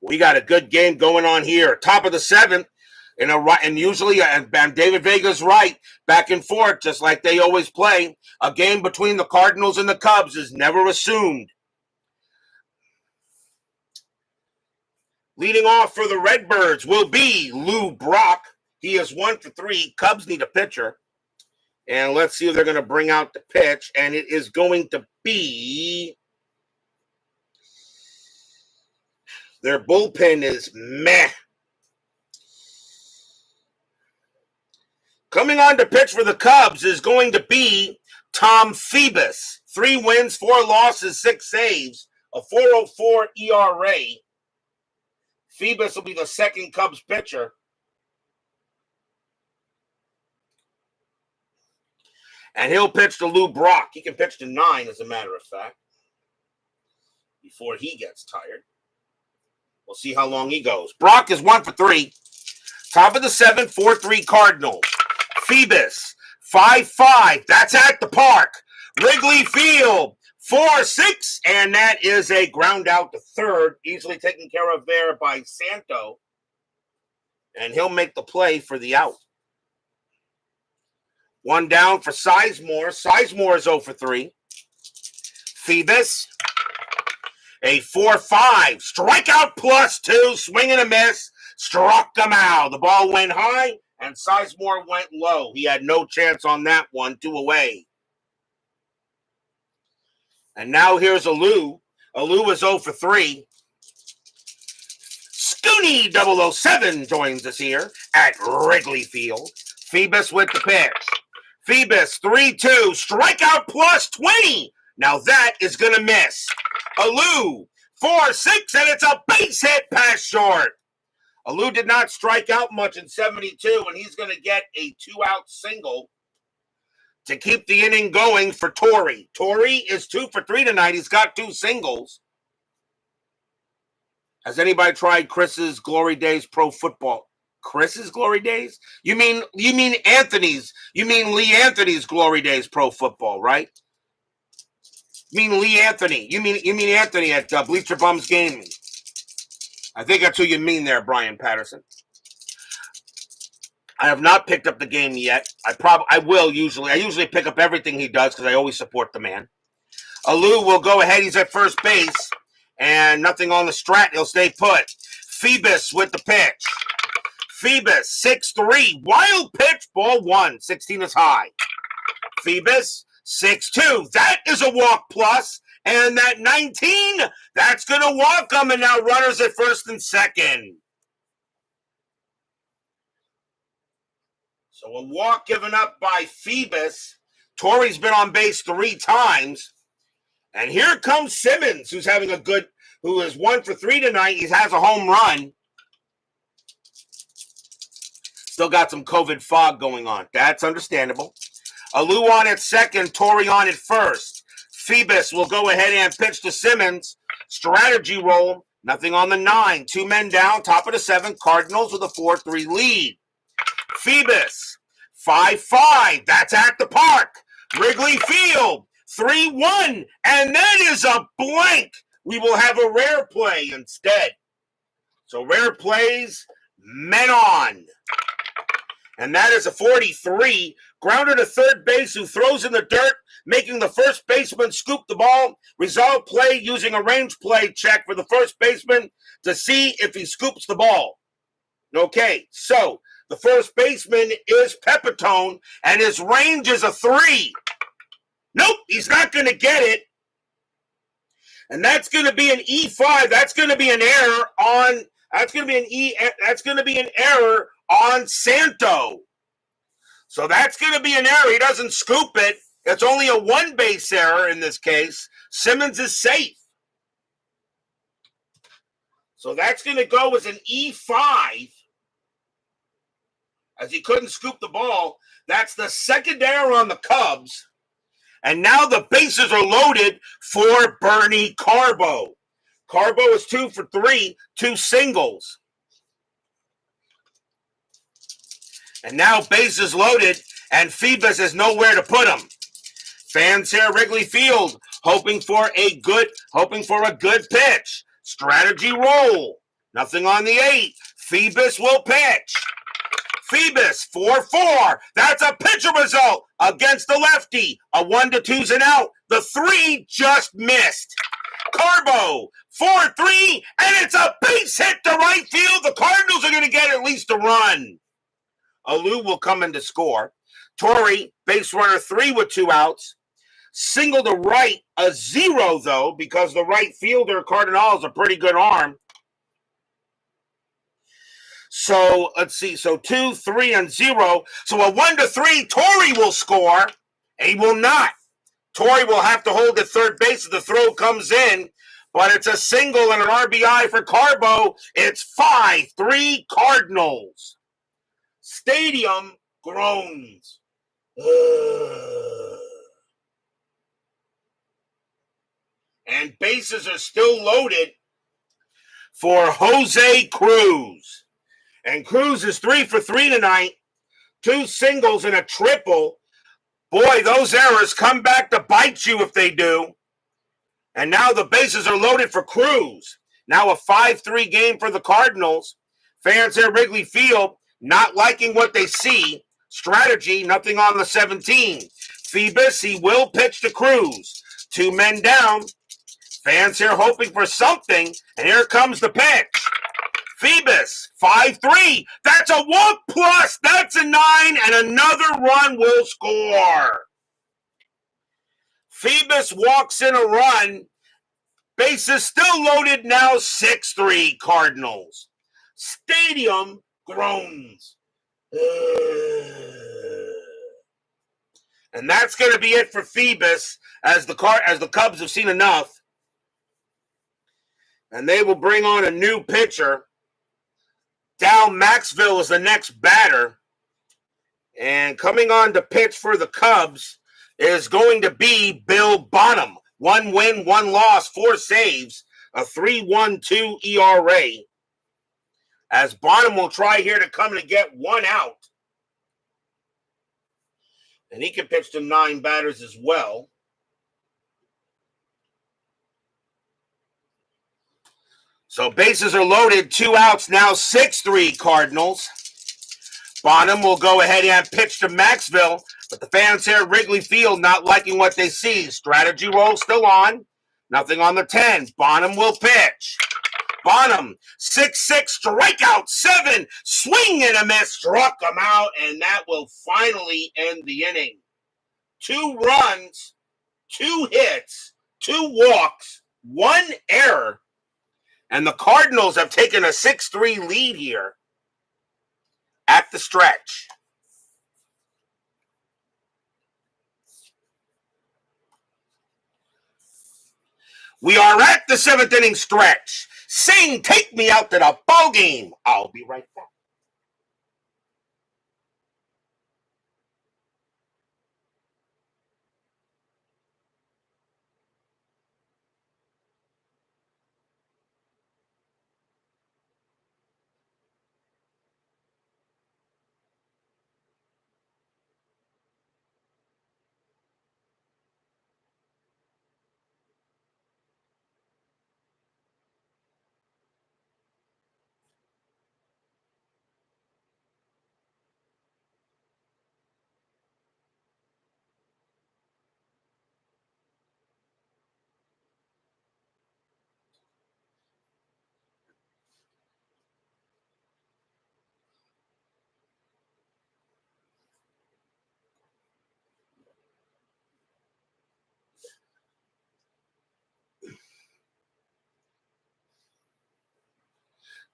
We got a good game going on here. Top of the 7th, and usually, and David Vega's right, back and forth, just like they always play. A game between the Cardinals and the Cubs is never assumed. Leading off for the Redbirds will be Lou Brock. He is 1 for 3. Cubs need a pitcher. And let's see if they're going to bring out the pitch. And it is going to be... Their bullpen is meh. Coming on to pitch for the Cubs is going to be Tom Phoebus. 3 wins, 4 losses, 6 saves, a 4.04 ERA. Phoebus will be the second Cubs pitcher. And he'll pitch to Lou Brock. He can pitch to 9, as a matter of fact, before he gets tired. We'll see how long he goes. Brock is 1 for 3. Top of the 7th, 4-3 Cardinals. Phoebus, 5-5. That's at the park. Wrigley Field, 4-6. And that is a ground out to third. Easily taken care of there by Santo. And he'll make the play for the out. 1 down for Sizemore. Sizemore is 0 for 3. Phoebus, a 4-5. Strikeout +2. Swing and a miss. Struck him out. The ball went high, and Sizemore went low. He had no chance on that one. 2 away. And now here's Alou. Alou is 0 for 3. Scooney 007 joins us here at Wrigley Field. Phoebus with the pitch. Phoebus, 3-2, strikeout +20. Now that is going to miss. Alou, 4-6, and it's a base hit past short. Alou did not strike out much in 72, and he's going to get a 2-out single to keep the inning going for Torrey. Torrey is 2 for 3 tonight. He's got 2 singles. Has anybody tried Chris's Glory Days Pro Football? Chris's Glory Days? You mean Anthony's? You mean Lee Anthony's Glory Days Pro Football, right? You mean Lee Anthony? You mean Anthony at Bleacher Bums Gaming? I think that's who you mean there, Brian Patterson. I have not picked up the game yet. I will usually. I usually pick up everything he does because I always support the man. Alou will go ahead. He's at first base, and nothing on the strat. He'll stay put. Phoebus with the pitch. Phoebus, 6-3. Wild pitch, ball 1. 16 is high. Phoebus, 6-2. That is a walk plus. And that 19, that's going to walk them. And now runners at first and second. So a walk given up by Phoebus. Torrey's been on base 3 times. And here comes Simmons, who is 1 for 3 tonight. He has a home run. Still got some COVID fog going on. That's understandable. Alou on at second, Torrey on at first. Phoebus will go ahead and pitch to Simmons. Strategy roll. Nothing on the 9. 2 men down, top of the 7th. Cardinals with a 4-3 lead. Phoebus, 5-5. That's at the park. Wrigley Field, 3-1. And that is a blank. We will have a rare play instead. So rare plays, men on. And that is a 43. Grounder to third base who throws in the dirt, making the first baseman scoop the ball. Resolve play using a range play check for the first baseman to see if he scoops the ball. Okay, so the first baseman is Pepitone, and his range is a 3. Nope, he's not going to get it. And that's going to be an E5. That's going to be an error on. That's going to be an error on Santo. So that's going to be an error. He doesn't scoop it. It's only a one-base error in this case. Simmons is safe. So that's going to go as an E5, as he couldn't scoop the ball. That's the second error on the Cubs. And now the bases are loaded for Bernie Carbo. Carbo is 2 for 3, 2 singles. And now bases loaded, and Phoebus has nowhere to put him. Fans here at Wrigley Field hoping for a good pitch. Strategy roll. Nothing on the 8. Phoebus will pitch. Phoebus 4-4. That's a pitcher result against the lefty. A 1-2's an out. The 3 just missed. Carbo 4-3, and it's a base hit to right field. The Cardinals are going to get at least a run. Alou will come in to score. Torrey, base runner 3 with 2 outs. Single to right, a 0 though, because the right fielder, Cardinals, a pretty good arm. So let's see. So 2, 3, and 0. So a 1-3, Torrey will score. He will not. Torrey will have to hold at third base if the throw comes in. But it's a single and an RBI for Carbo. It's 5-3 Cardinals. Stadium groans. And bases are still loaded for Jose Cruz. And Cruz is 3 for 3 tonight. 2 singles and a triple. Boy, those errors come back to bite you if they do. And now the bases are loaded for Cruz. Now a 5-3 game for the Cardinals. Fans at Wrigley Field not liking what they see. Strategy, nothing on the 17. Phoebus, he will pitch to Cruz. 2 men down. Fans here hoping for something. And here comes the pitch. Phoebus, 5-3. That's a walk plus. That's a 9. And another run will score. Phoebus walks in a run. Bases still loaded now. 6-3 Cardinals. Stadium groans. And that's going to be it for Phoebus, as the Cubs have seen enough. And they will bring on a new pitcher. Dal Maxville is the next batter. And coming on to pitch for the Cubs is going to be Bill Bonham. 1 win, 1 loss, 4 saves, a 3.12 ERA. As Bonham will try here to come and get 1 out. And he can pitch to 9 batters as well. So bases are loaded, 2 outs now, 6-3 Cardinals. Bonham will go ahead and pitch to Maxville, but the fans here at Wrigley Field not liking what they see. Strategy roll still on. Nothing on the 10. Bonham will pitch. Bonham, 6-6, strikeout 7, swing and a miss, struck him out, and that will finally end the inning. 2 runs, 2 hits, 2 walks, 1 error, and the Cardinals have taken a 6-3 lead here at the stretch. We are at the 7th inning stretch. Sing, take me out to the ball game. I'll be right back.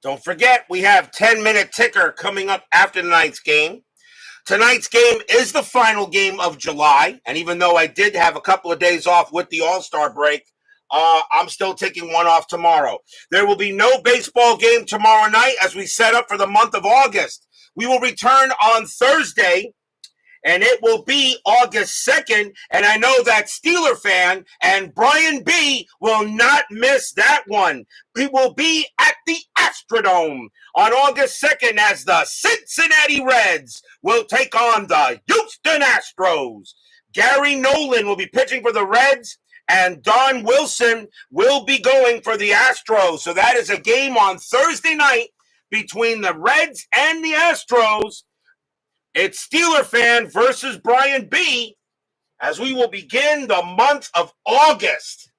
Don't forget, we have 10-minute ticker coming up after tonight's game. Tonight's game is the final game of July, and even though I did have a couple of days off with the All-Star break, I'm still taking one off tomorrow. There will be no baseball game tomorrow night as we set up for the month of August. We will return on Thursday, and it will be August 2nd, and I know that Steeler fan and Brian B. will not miss that one. We will be at the Astrodome on August 2nd as the Cincinnati Reds will take on the Houston Astros. Gary Nolan will be pitching for the Reds, and Don Wilson will be going for the Astros. So that is a game on Thursday night between the Reds and the Astros. It's Steeler fan versus Brian B. as we will begin the month of August.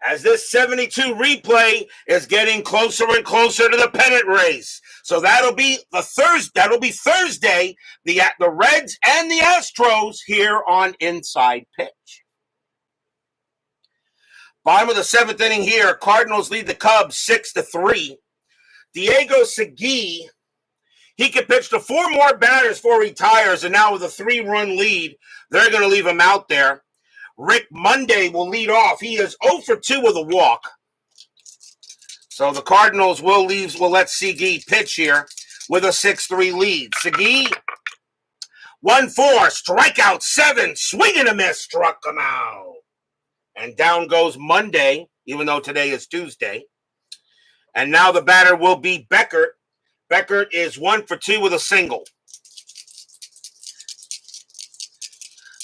As this 72 replay is getting closer and closer to the pennant race. So that'll be Thursday, the Reds and the Astros here on Inside Pitch. Bottom of the seventh inning here, Cardinals lead the Cubs 6-3. Diego Segui, he can pitch to four more batters before he retires, and now with a 3-run lead, they're going to leave him out there. Rick Monday will lead off. He is 0 for 2 with a walk. So the Cardinals will let Segui pitch here with a 6-3 lead. Segui, 1-4, strikeout 7, swing and a miss, struck him out. And down goes Monday, even though today is Tuesday. And now the batter will be Beckert. Beckert is 1 for 2 with a single.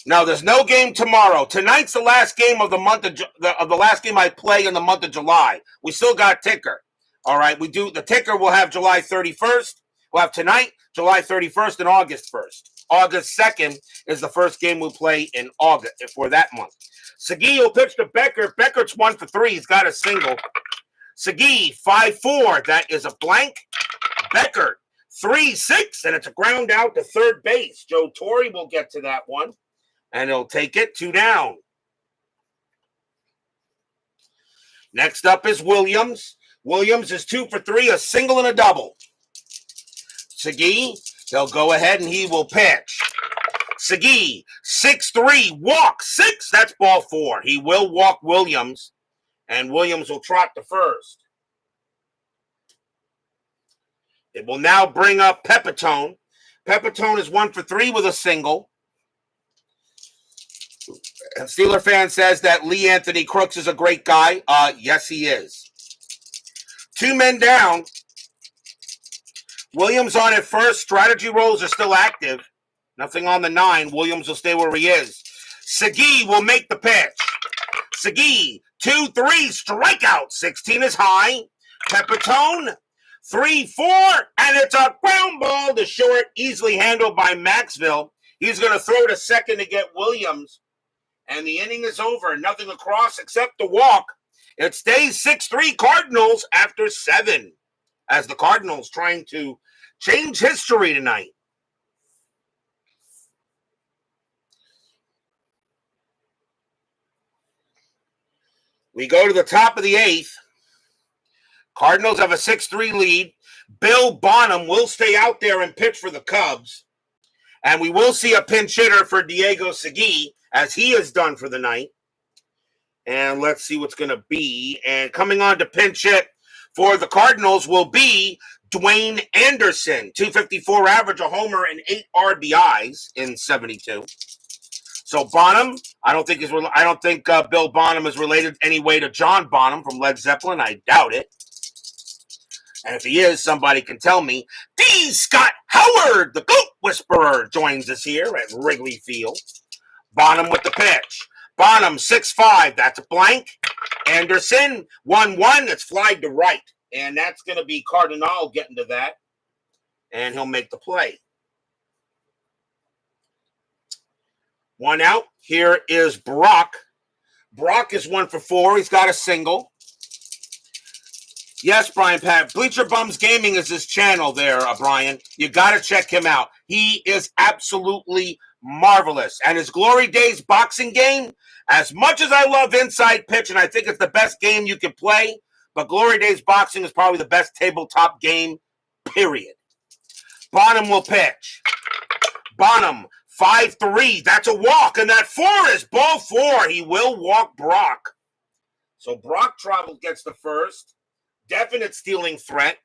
Now, there's no game tomorrow. Tonight's the last game of the month of the last game I play in the month of July. We still got ticker. All right, the ticker will have July 31st. We'll have tonight, July 31st, and August 1st. August 2nd is the first game we'll play in August for that month. Segui will pitch to Beckert. Beckert's 1 for 3. He's got a single. Segui, 5-4. That is a blank. Beckert, 3-6, and it's a ground out to third base. Joe Torre will get to that one, and he'll take it 2 down. Next up is Williams. Williams is 2 for 3, a single and a double. Segui, he'll go ahead and he will pitch. Segui, 6-3, walk 6. That's ball 4. He will walk Williams, and Williams will trot to first. It will now bring up Pepitone. Pepitone is 1 for 3 with a single. And Steeler fan says that Lee Anthony Crooks is a great guy. Yes, he is. 2 men down. Williams on at first. Strategy rolls are still active. Nothing on the 9. Williams will stay where he is. Segui will make the pitch. Segui, 2-3, strikeout. 16 is high. Pepitone, 3-4, and it's a ground ball to short, easily handled by Maxville. He's going to throw to second to get Williams, and the inning is over. Nothing across except the walk. It stays 6-3 Cardinals after 7, as the Cardinals trying to change history tonight. We go to the top of the 8th. Cardinals have a 6-3 lead. Bill Bonham will stay out there and pitch for the Cubs. And we will see a pinch hitter for Diego Segui, as he has done for the night. And let's see what's going to be. And coming on to pinch hit for the Cardinals will be Dwayne Anderson. 254 average, a homer, and 8 RBIs in 72. So Bonham, I don't think Bill Bonham is related any way to John Bonham from Led Zeppelin. I doubt it. And if he is, somebody can tell me. D. Scott Howard, the Goat Whisperer, joins us here at Wrigley Field. Bonham with the pitch. Bonham, 6-5. That's a blank. Anderson, 1-1. It's flied to right. And that's going to be Cardinal getting to that. And he'll make the play. 1 out. Here is Brock. Brock is 1 for 4. He's got a single. Yes, Brian Pat. Bleacher Bums Gaming is his channel there, Brian. You got to check him out. He is absolutely marvelous. And his Glory Days boxing game, as much as I love Inside Pitch, and I think it's the best game you can play, but Glory Days boxing is probably the best tabletop game, period. Bonham will pitch. Bonham, 5-3. That's a walk, and that 4 is ball 4. He will walk Brock. So Brock Travel gets the first. Definite stealing threat.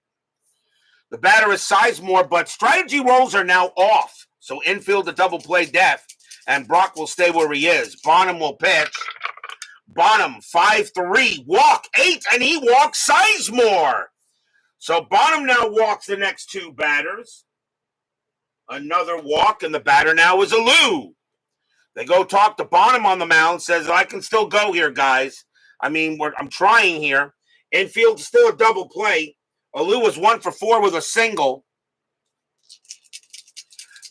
The batter is Sizemore, but strategy rolls are now off. So infield to double play Def, and Brock will stay where he is. Bonham will pitch. Bonham, 5-3. Walk, 8, and he walks Sizemore. So Bonham now walks the next 2 batters. Another walk, and the batter now is Alou. They go talk to Bonham on the mound, says, I can still go here, guys. I mean, I'm trying here. Infield still a double play. Alou was 1 for 4 with a single.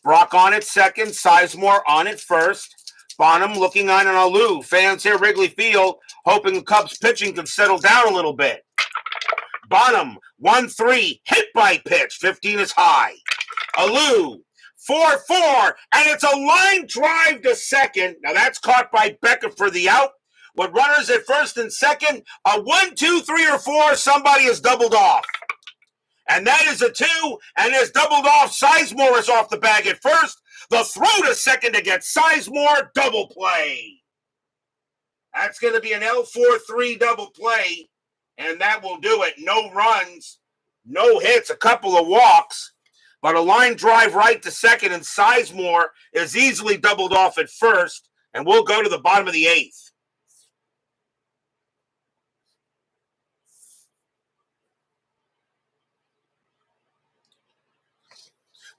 Brock on at second, Sizemore on at first. Bonham looking on an Alou. Fans here at Wrigley Field hoping the Cubs pitching can settle down a little bit. Bonham, 1-3, hit by pitch, 15 is high. Alou, 4-4, and it's a line drive to second. Now that's caught by Becker for the out. With runners at first and second, a 1, 2, 3, or 4, somebody is doubled off. And that is a 2, and is doubled off. Sizemore is off the bag at first. The throw to second to get Sizemore, double play. That's going to be an L4-3 double play, and that will do it. No runs, no hits, a couple of walks, but a line drive right to second, and Sizemore is easily doubled off at first, and we'll go to the bottom of the 8th.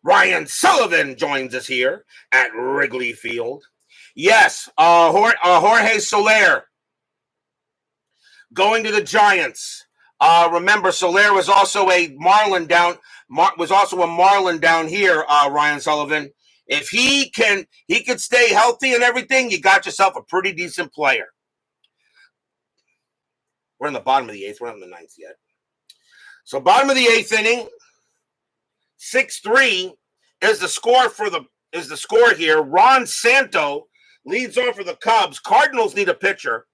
Ryan Sullivan joins us here at Wrigley Field. Yes, Jorge Soler going to the Giants. Remember, Soler was also a Marlin down. Was also a Marlin down here. Ryan Sullivan. If he can stay healthy and everything, you got yourself a pretty decent player. We're in the bottom of the 8th. We're not in the 9th yet. So bottom of the 8th inning. 6-3 is the score here. Ron Santo leads off for the Cubs. Cardinals need a pitcher.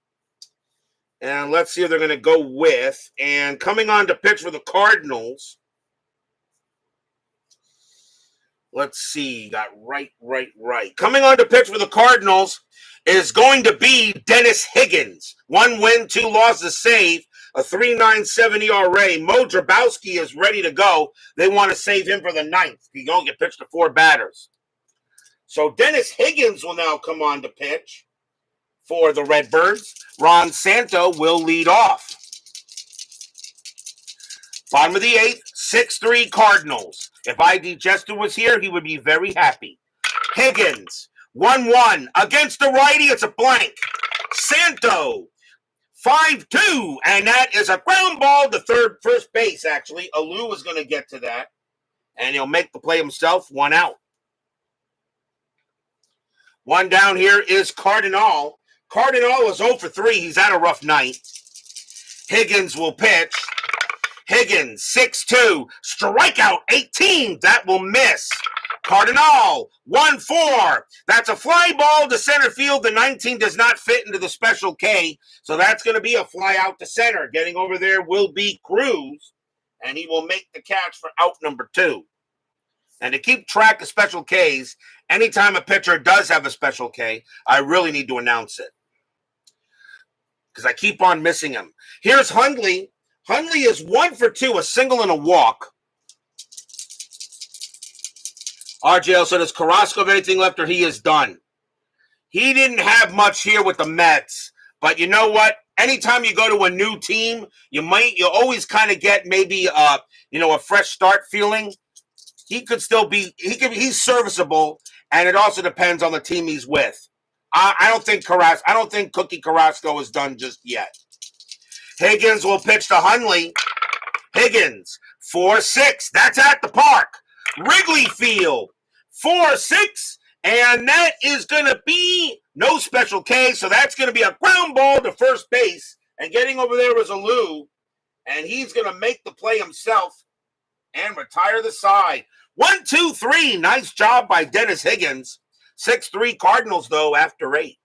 And let's see who they're going to go with. And coming on to pitch for the Cardinals. Let's see. Got right. Coming on to pitch for the Cardinals is going to be Dennis Higgins. 1 win, 2 losses save. A 3.97 ERA. Mo Drabowski is ready to go. They want to save him for the 9th. He's going to get pitched to 4 batters. So Dennis Higgins will now come on to pitch for the Redbirds. Ron Santo will lead off. Bottom of the 8th, 6-3 Cardinals. If ID Jester was here, he would be very happy. Higgins, 1-1. Against the righty, it's a blank. Santo, 5-2, and that is a ground ball to first base, actually. Alou is going to get to that, and he'll make the play himself, 1 out. 1 down here is Cardinal. Cardinal is 0 for 3. He's had a rough night. Higgins will pitch. Higgins, 6-2, strikeout, 18. That will miss. Cardinal, 1-4. That's a fly ball to center field. The 19 does not fit into the special K, so that's going to be a fly out to center. Getting over there will be Cruz, and he will make the catch for out number 2. And to keep track of special Ks, anytime a pitcher does have a special K, I really need to announce it because I keep on missing him. Here's Hundley. Hundley is 1 for 2, a single and a walk. RJL said, does Carrasco have anything left, or he is done? He didn't have much here with the Mets, but you know what? Anytime you go to a new team, you always kind of get maybe a fresh start feeling. He could still be, he's serviceable, and it also depends on the team he's with. I don't think Cookie Carrasco is done just yet. Higgins will pitch to Hundley. Higgins, 4-6. That's at the park. Wrigley Field, 4-6. And that is going to be no special K. So that's going to be a ground ball to first base. And getting over there is Alou. And he's going to make the play himself and retire the side. 1, 2, 3. Nice job by Dennis Higgins. 6-3 Cardinals, though, after 8.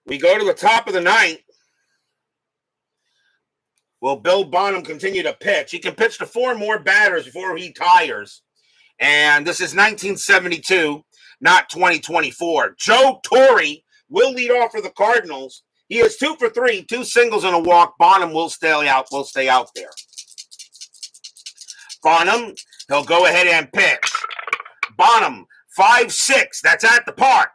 We go to the top of the 9th. Will Bill Bonham continue to pitch? He can pitch to 4 more batters before he tires. And this is 1972, not 2024. Joe Torre will lead off for the Cardinals. He is 2 for 3, 2 singles and a walk. Bonham will stay out there. Bonham, he'll go ahead and pitch. Bonham, 5-6. That's at the park.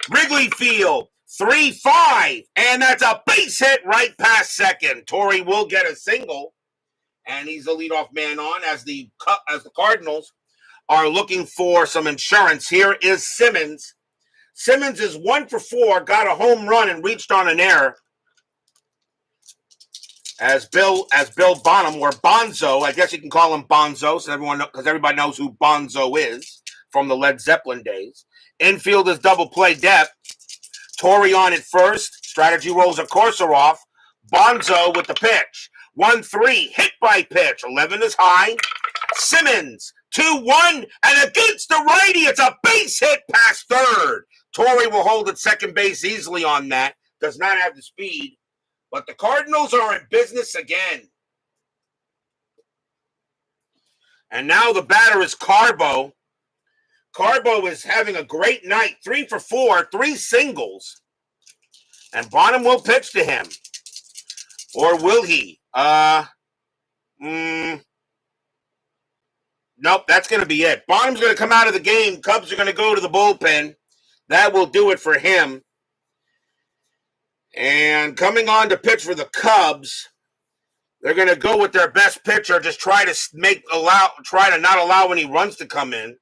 Wrigley Field, 3-5. And that's a base hit right past second. Torre will get a single. And he's the leadoff man on as the Cardinals are looking for some insurance. Here is Simmons. Simmons is 1 for 4, got a home run and reached on an error. As Bill Bonham, or Bonzo, I guess you can call him Bonzo, because everybody knows who Bonzo is from the Led Zeppelin days. Infield is double play depth. Torre on at first. Strategy rolls a courser off. Bonzo with the pitch. 1-3, hit by pitch. 11 is high. Simmons, 2-1, and against the righty, it's a base hit past third. Torre will hold at second base easily on that. Does not have the speed. But the Cardinals are in business again. And now the batter is Carbo. Carbo is having a great night. 3 for 4, 3 singles. And Bonham will pitch to him. Or will he? Nope, that's going to be it. Bonham's going to come out of the game. Cubs are going to go to the bullpen. That will do it for him. And coming on to pitch for the Cubs, they're going to go with their best pitcher, just try to not allow any runs to come in.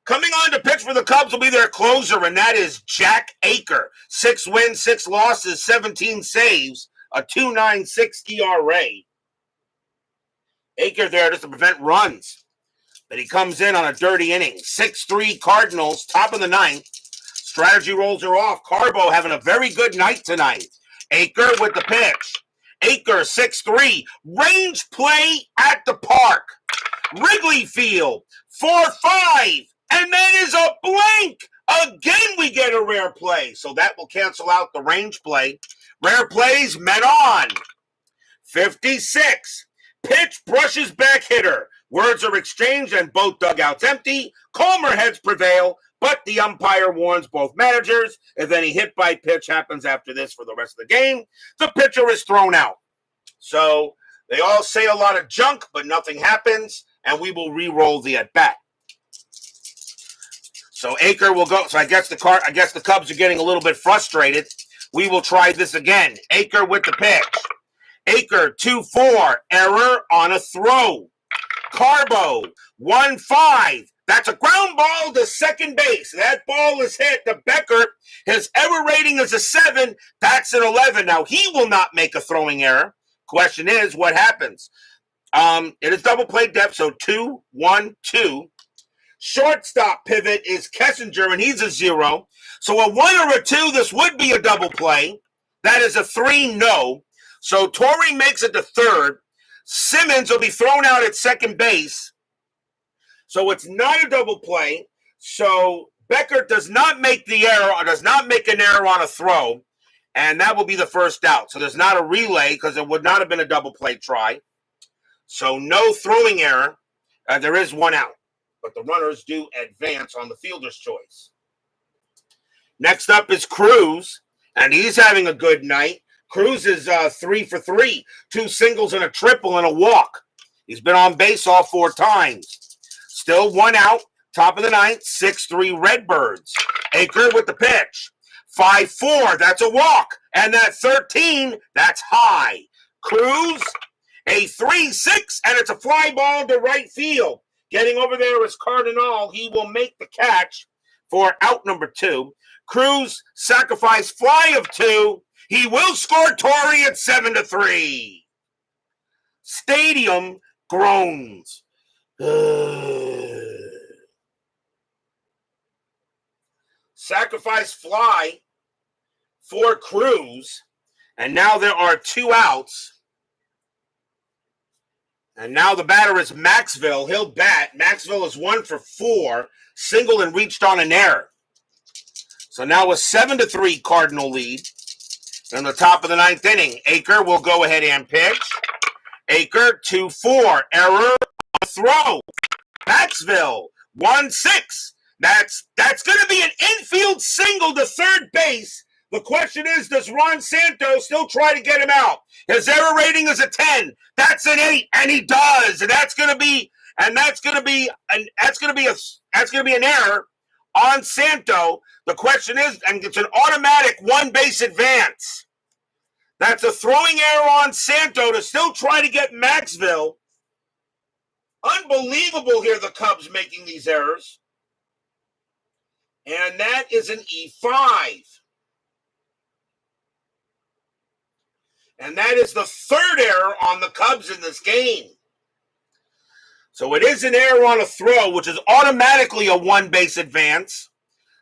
Coming on to pitch for the Cubs will be their closer, and that is Jack Aker. 6 wins, 6 losses, 17 saves, a 2.96 ERA. Aker there just to prevent runs. But he comes in on a dirty inning. 6-3 Cardinals, top of the 9th. Strategy rolls are off. Carbo having a very good night tonight. Aker with the pitch. Aker, 6-3. Range play at the park. Wrigley Field, 4-5. And that is a blank. Again, we get a rare play. So that will cancel out the range play. Rare plays, men on. 56. Pitch brushes back hitter. Words are exchanged and both dugouts empty. Calmer heads prevail, but the umpire warns both managers if any hit by pitch happens after this for the rest of the game, the pitcher is thrown out. So they all say a lot of junk, but nothing happens, and we will re-roll the at-bat. So Aker will go. So I guess the Cubs are getting a little bit frustrated. We will try this again. Aker with the pitch. Aker, 2-4, error on a throw. Carbo, 1-5. That's a ground ball to second base. That ball is hit to Becker. His error rating is a 7. That's an 11. Now, he will not make a throwing error. Question is, what happens? It is double play depth, so 2-1-2. Shortstop pivot is Kessinger, and he's a 0. So a 1 or a 2, this would be a double play. That is a 3, no. So Torre makes it to third. Simmons will be thrown out at second base. So it's not a double play. So Becker does not make the error, or does not make an error on a throw. And that will be the first out. So there's not a relay because it would not have been a double play try. So no throwing error. There is 1 out. But the runners do advance on the fielder's choice. Next up is Cruz. And he's having a good night. Cruz is 3 for 3. 2 singles and a triple and a walk. He's been on base all 4 times. Still 1 out. Top of the 9th. 6-3 Redbirds. Aker with the pitch. 5-4. That's a walk. And that 13. That's high. Cruz, a 3-6. And it's a fly ball to right field. Getting over there is Cardinals. He will make the catch for out number 2. Cruz, sacrifice fly of 2. He will score Torre at 7-3. Stadium groans. Sacrifice fly for Cruz. And now there are 2 outs. And now the batter is Maxville. He'll bat. Maxville is 1 for 4. Single and reached on an error. So now a 7-3 Cardinal lead. In the top of the 9th inning, Aker will go ahead and pitch. Aker 2-4. Error on throw. Maxville 1-6. That's going to be an infield single to third base. The question is, does Ron Santos still try to get him out? His error rating is a 10. That's an 8, and he does. And that's going to be an error on Santo. The question is, and it's an automatic one base advance. That's a throwing error on Santo to still try to get Maxville. Unbelievable here, the Cubs making these errors. And that is an E5. And that is the third error on the Cubs in this game. So it is an error on a throw, which is automatically a one-base advance.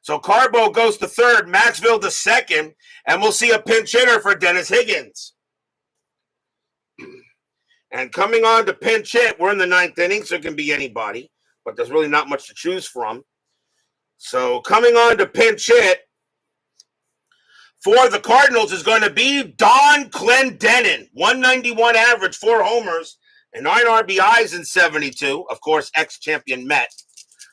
So Carbo goes to third, Maxville to second, and we'll see a pinch hitter for Dennis Higgins. And coming on to pinch hit, we're in the ninth inning, so it can be anybody, but there's really not much to choose from. So coming on to pinch hit for the Cardinals is going to be Don Clendenin. 191 average, 4 homers, and 9 RBIs in 72. Of course, ex-champion Met.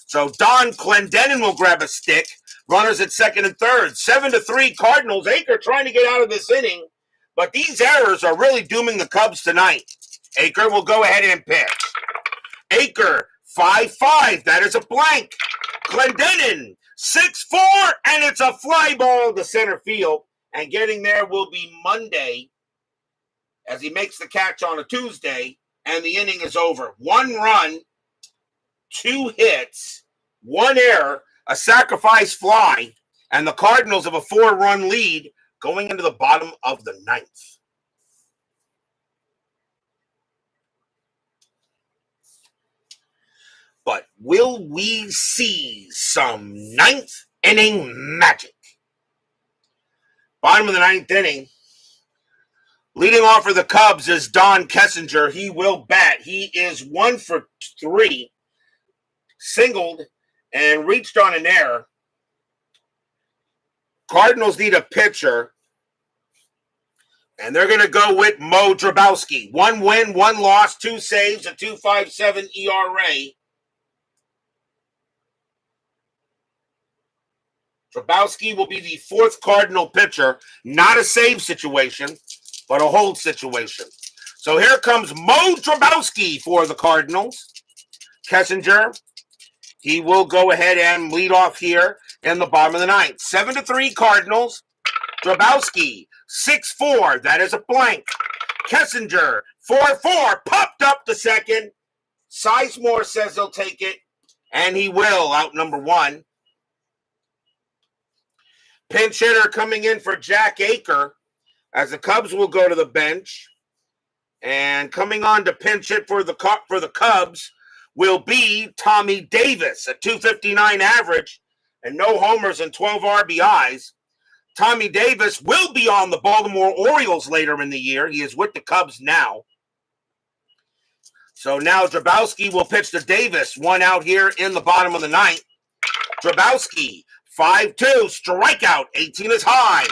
So Don Clendenin will grab a stick. Runners at second and third. 7-3 Cardinals. Aker trying to get out of this inning, but these errors are really dooming the Cubs tonight. Aker will go ahead and pitch. Aker, 5-5. That is a blank. Clendenin, 6-4, and it's a fly ball to center field. And getting there will be Monday as he makes the catch on a Tuesday, and the inning is over. 1 run, 2 hits, 1 error, a sacrifice fly, and the Cardinals have a 4-run lead going into the bottom of the 9th. But will we see some 9th inning magic? Bottom of the 9th inning. Leading off for the Cubs is Don Kessinger. He will bat. He is 1 for 3. Singled and reached on an error. Cardinals need a pitcher. And they're going to go with Mo Drabowski. 1 win, 1 loss, 2 saves, a 2.57 ERA. Drabowski will be the 4th Cardinal pitcher. Not a save situation, but a hold situation. So here comes Mo Drabowski for the Cardinals. Kessinger, he will go ahead and lead off here in the bottom of the 9th. 7-3 Cardinals. Drabowski, 6-4. That is a blank. Kessinger, 4-4. Popped up the second. Sizemore says he'll take it, and he will, out number 1. Pinch hitter coming in for Jack Aker as the Cubs will go to the bench. And coming on to pinch hit for the Cubs will be Tommy Davis, a 259 average and no homers and 12 RBIs. Tommy Davis will be on the Baltimore Orioles later in the year. He is with the Cubs now. So now Drabowski will pitch to Davis. 1 out here in the bottom of the 9th. Drabowski, 5-2, strikeout, 18 is high.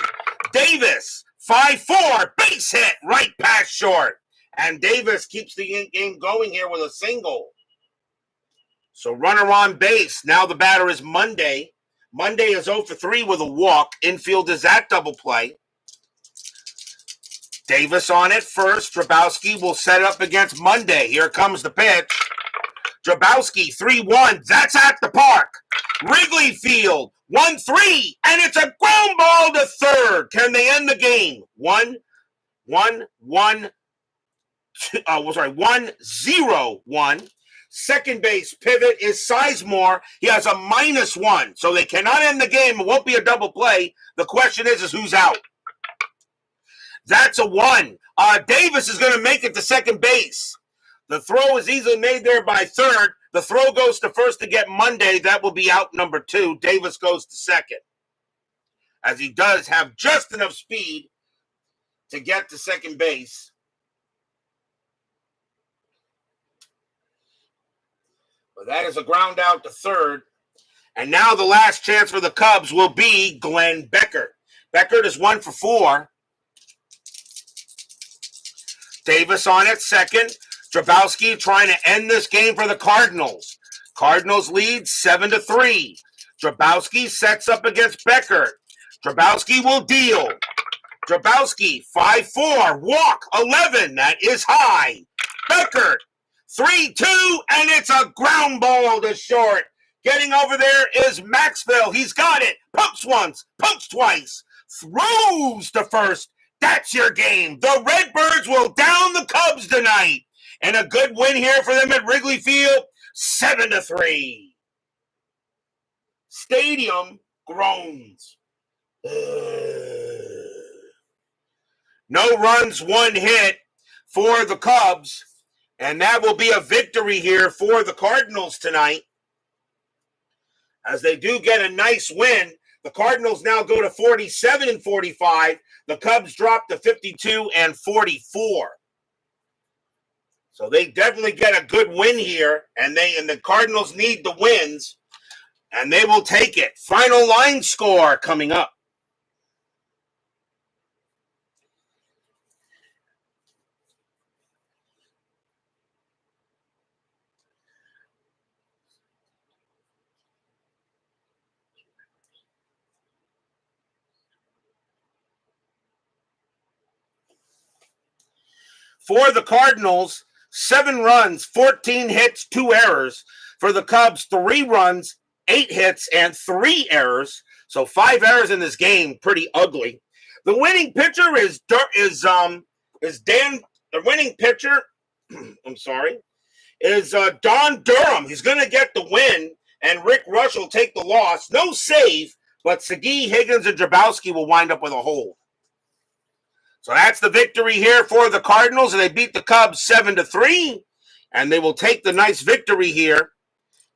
Davis, 5-4, base hit, right past short. And Davis keeps the game going here with a single. So runner on base. Now the batter is Monday. Monday is 0 for 3 with a walk. Infield is at double play. Davis on it first. Drabowski will set up against Monday. Here comes the pitch. Drabowski, 3-1. That's at the park. Wrigley Field, 1-3. And it's a ground ball to third. Can they end the game? 1-0-1. Second base pivot is Sizemore. He has a -1. So they cannot end the game. It won't be a double play. The question is who's out? That's a 1. Davis is going to make it to second base. The throw is easily made there by third. The throw goes to first to get Monday. That will be out number 2. Davis goes to second, as he does have just enough speed to get to second base. But that is a ground out to third. And now the last chance for the Cubs will be Glenn Beckert. Beckert is 1 for 4. Davis on at second. Drabowski trying to end this game for the Cardinals. Cardinals lead 7-3. Drabowski sets up against Becker. Drabowski will deal. Drabowski, 5-4, walk, 11, that is high. Becker, 3-2, and it's a ground ball to short. Getting over there is Maxwell. He's got it. Pumps once, pumps twice, throws to first. That's your game. The Redbirds will down the Cubs tonight. And a good win here for them at Wrigley Field, 7-3. Stadium groans. No runs, one hit for the Cubs. And that will be a victory here for the Cardinals tonight. As they do get a nice win. The Cardinals now go to 47-45. The Cubs drop to 52-44. So they definitely get a good win here. And the Cardinals need the wins. And they will take it. Final line score coming up. For the Cardinals, 7 runs, 14 hits, 2 errors. For the Cubs, 3 runs, 8 hits, and 3 errors. So 5 errors in this game, pretty ugly. The winning pitcher is Dan. The winning pitcher, is Don Durham. He's going to get the win, and Rick Reuschel take the loss. No save, but Segui, Higgins, and Drabowski will wind up with a hold. So that's the victory here for the Cardinals, and they beat the Cubs 7-3, and they will take the nice victory here.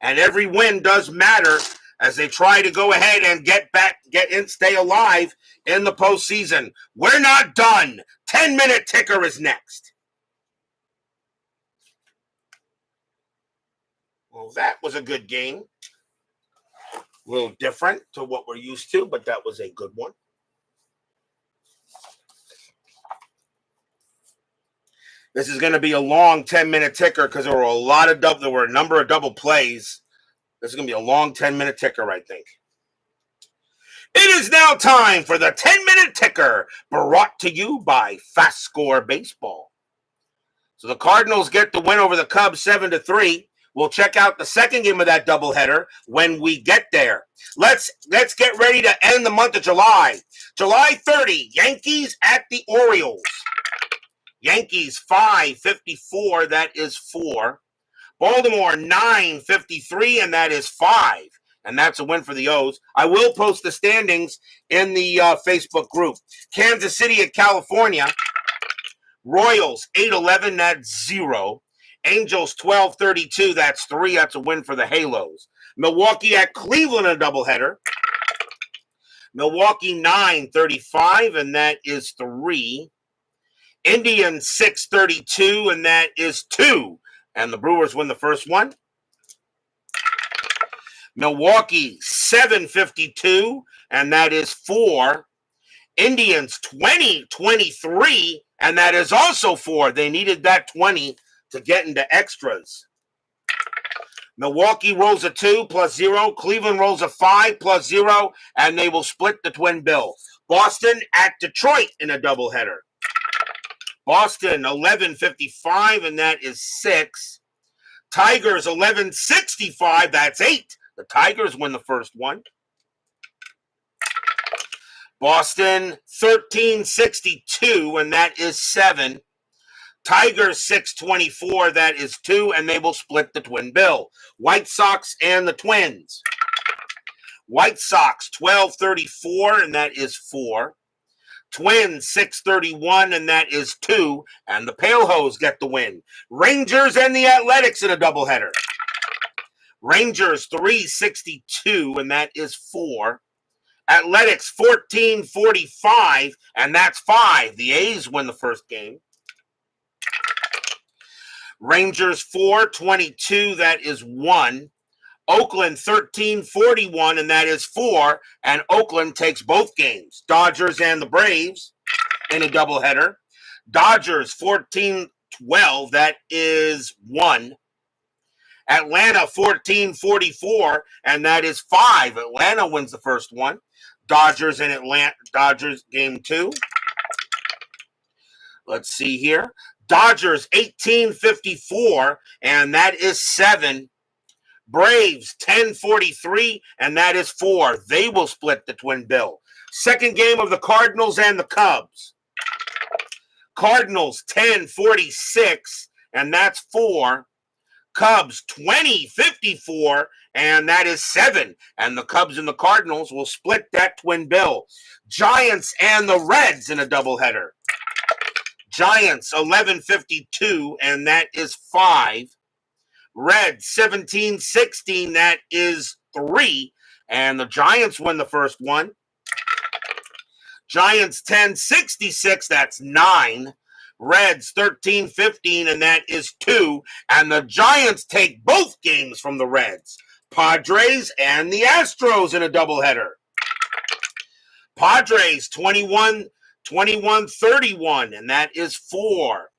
And every win does matter as they try to go ahead and stay alive in the postseason. We're not done. 10-minute ticker is next. Well, that was a good game. A little different to what we're used to, but that was a good one. This is going to be a long 10-minute ticker because there were a number of double plays. This is going to be a long 10-minute ticker, I think. It is now time for the 10-minute ticker, brought to you by FastScore Baseball. So the Cardinals get the win over the Cubs 7-3. We'll check out the second game of that doubleheader when we get there. Let's get ready to end the month of July. July 30, Yankees at the Orioles. Yankees 5-54, that is 4. Baltimore 9-53, and that is 5. And that's a win for the O's. I will post the standings in the Facebook group. Kansas City at California. Royals 8-11, that's 0. Angels 12-32, that's 3. That's a win for the Halos. Milwaukee at Cleveland, a doubleheader. Milwaukee 9-35, and that is 3. Indians 6-32, and that is 2. And the Brewers win the first one. Milwaukee 7-52, and that is 4. Indians 20-23, and that is also 4. They needed that 20 to get into extras. Milwaukee rolls a 2 plus 0. Cleveland rolls a 5 plus 0, and they will split the twin bill. Boston at Detroit in a doubleheader. Boston 11-55, and that is 6. Tigers 11-65, that's 8. The Tigers win the first one. Boston 13-62, and that is 7. Tigers 6-24, that is 2, and they will split the twin bill. White Sox and the Twins. White Sox 12-34, and that is 4. Twins 6-31, and that is 2, and the Pale Hose get the win. Rangers and the Athletics in a doubleheader. Rangers 3-62, and that is 4. Athletics 14-45, and that's 5. The A's win the first game. Rangers 4-22, that is 1. Oakland 13-41, and that is 4. And Oakland takes both games. Dodgers and the Braves in a doubleheader. Dodgers 14-12, that is 1. Atlanta 14-44, and that is 5. Atlanta wins the first one. Dodgers and Atlanta, Dodgers game 2. Let's see here. Dodgers 18-54, and that is 7. Braves 10-43, and that is 4. They will split the twin bill. Second game of the Cardinals and the Cubs. Cardinals 10-46, and that's 4. Cubs 20-54, and that is 7. And the Cubs and the Cardinals will split that twin bill. Giants and the Reds in a doubleheader. Giants 11-52, and that is 5. Reds 17-16, that is 3. And the Giants win the first one. Giants 10-66, that's 9. Reds 13-15, and that is 2. And the Giants take both games from the Reds. Padres and the Astros in a doubleheader. Padres 21-31, and that is 4.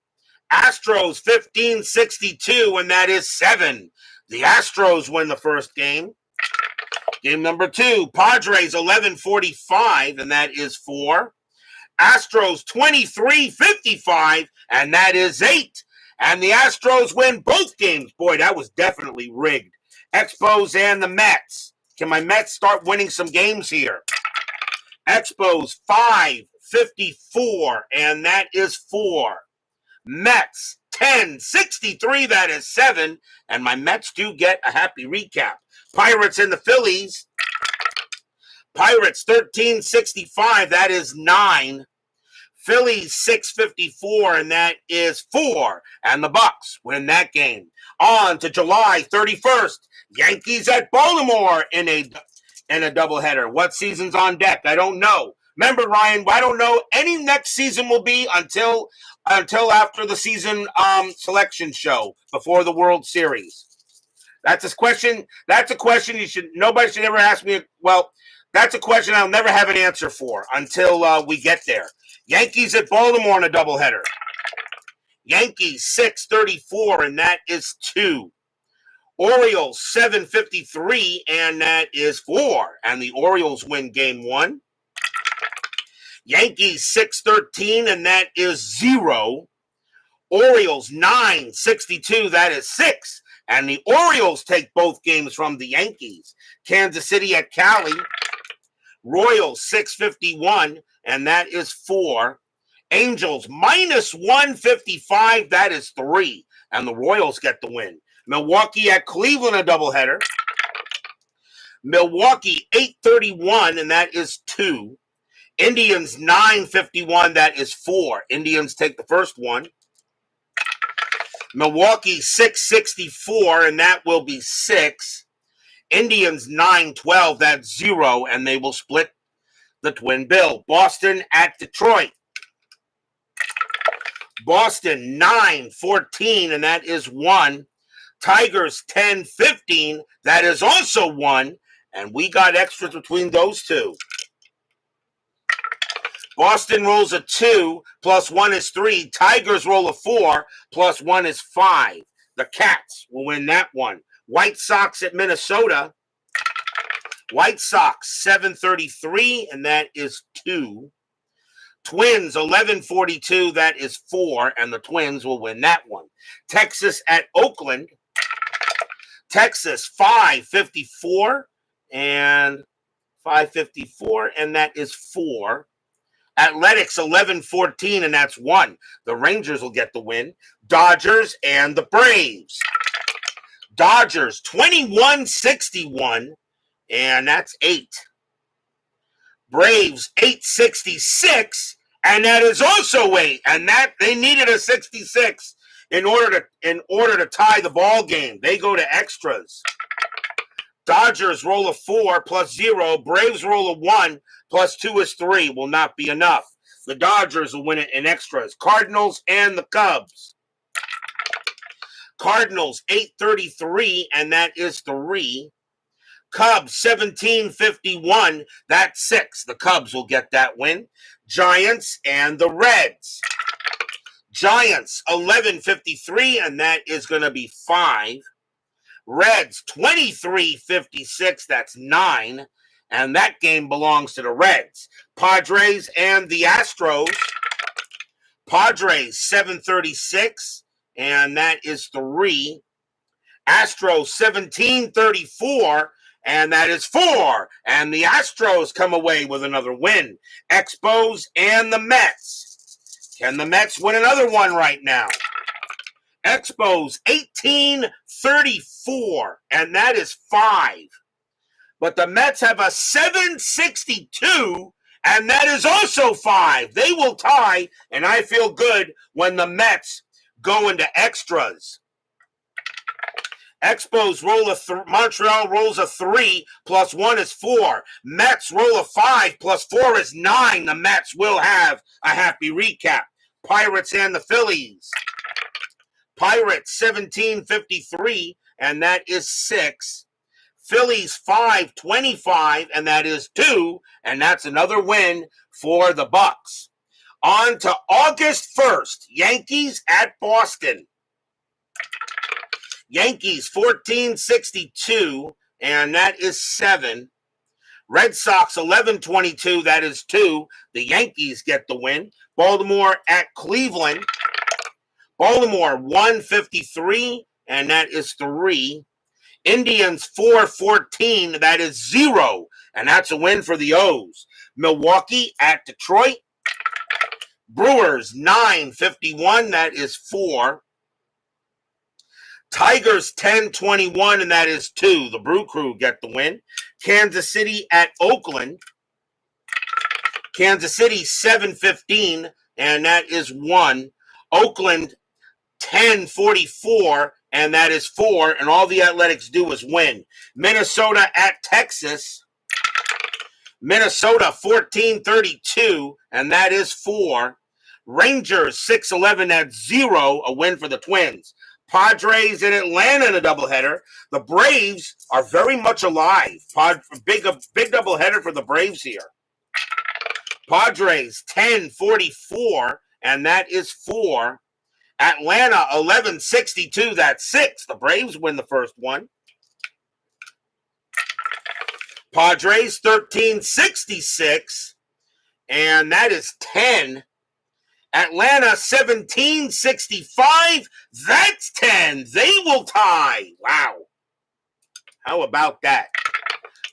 Astros 15-62, and that is 7. The Astros win the first game. Game number 2, Padres 11-45, and that is 4. Astros 23-55, and that is 8. And the Astros win both games. Boy, that was definitely rigged. Expos and the Mets. Can my Mets start winning some games here? Expos 5-54, and that is 4. Mets 10-63, that is 7. And my Mets do get a happy recap. Pirates and the Phillies. Pirates 13-65, that is 9. Phillies 6-54, and that is 4. And the Bucks win that game. On to July 31st. Yankees at Baltimore in a doubleheader. What season's on deck? I don't know. Remember, Ryan, I don't know any next season will be until after the season selection show before the World Series. That's a question. That's a question nobody should ever ask me. Well, that's a question I'll never have an answer for until we get there. Yankees at Baltimore in a doubleheader. Yankees 6-34, and that is 2. Orioles 7-53, and that is 4. And the Orioles win game 1. Yankees 6-13, and that is 0. Orioles 9-62, that is 6. And the Orioles take both games from the Yankees. Kansas City at Cali. Royals 6-51, and that is 4. Angels -155, that is 3. And the Royals get the win. Milwaukee at Cleveland, a doubleheader. Milwaukee 8-31, and that is 2. Indians 9-51, that is 4. Indians take the first one. Milwaukee 6-64, and that will be 6. Indians 9-12, that's 0, and they will split the twin bill. Boston at Detroit. Boston 9-14, and that is 1. Tigers 10-15, that is also 1, and we got extras between those two. Boston rolls a 2, plus 1 is 3. Tigers roll a 4, plus 1 is 5. The Cats will win that one. White Sox at Minnesota. White Sox 7-33, and that is 2. Twins 11-42, that is 4, and the Twins will win that one. Texas at Oakland. Texas 5-54, and 5-54, and that is 4. Athletics 11-14, and that's 1. The Rangers will get the win. Dodgers and the Braves. Dodgers 21-61, and that's 8. Braves 8-66, and that is also 8. And that they needed a 66 in order to tie the ball game. They go to extras. Dodgers roll a 4 plus 0. Braves roll a 1 plus 2 is 3. Will not be enough. The Dodgers will win it in extras. Cardinals and the Cubs. Cardinals 8-33, and that is 3. Cubs 17-51, that's 6. The Cubs will get that win. Giants and the Reds. Giants 11.53, and that is going to be 5. Reds 23.56, that's 9. And that game belongs to the Reds. Padres and the Astros. Padres 7.36, and that is 3. Astros 17.34, and that is 4. And the Astros come away with another win. Expos and the Mets. Can the Mets win another one right now? Expos 18.34, and that is 5. But the Mets have a 7.62, and that is also 5. They will tie, and I feel good when the Mets go into extras. Expos roll Montreal rolls a 3, plus 1 is 4. Mets roll a 5, plus 4 is 9. The Mets will have a happy recap. Pirates and the Phillies. Pirates 17.53, and that is 6. Phillies 5.25, and that is 2, and that's another win for the Bucks. On to August 1st, Yankees at Boston. Yankees 14.62, and that is 7. Red Sox 11.22, that is 2. The Yankees get the win. Baltimore at Cleveland. Baltimore 1.53, and that is 3. Indians 4.14, that is 0, and that's a win for the O's. Milwaukee at Detroit. Brewers 9.51, that is 4. Tigers 10.21, and that is 2. The Brew Crew get the win. Kansas City at Oakland. Kansas City 7.15, and that is 1. Oakland 10.44, and that is 4. And all the Athletics do is win. Minnesota at Texas. Minnesota 14.32, and that is 4. Rangers 6.11 at 0, a win for the Twins. Padres in Atlanta in a doubleheader. The Braves are very much alive. Big doubleheader for the Braves here. Padres 10.44, and that is 4. Atlanta 11.62, that's 6. The Braves win the first one. Padres 13.66, and that is 10. Atlanta 17.65, that's 10. They will tie. Wow. How about that?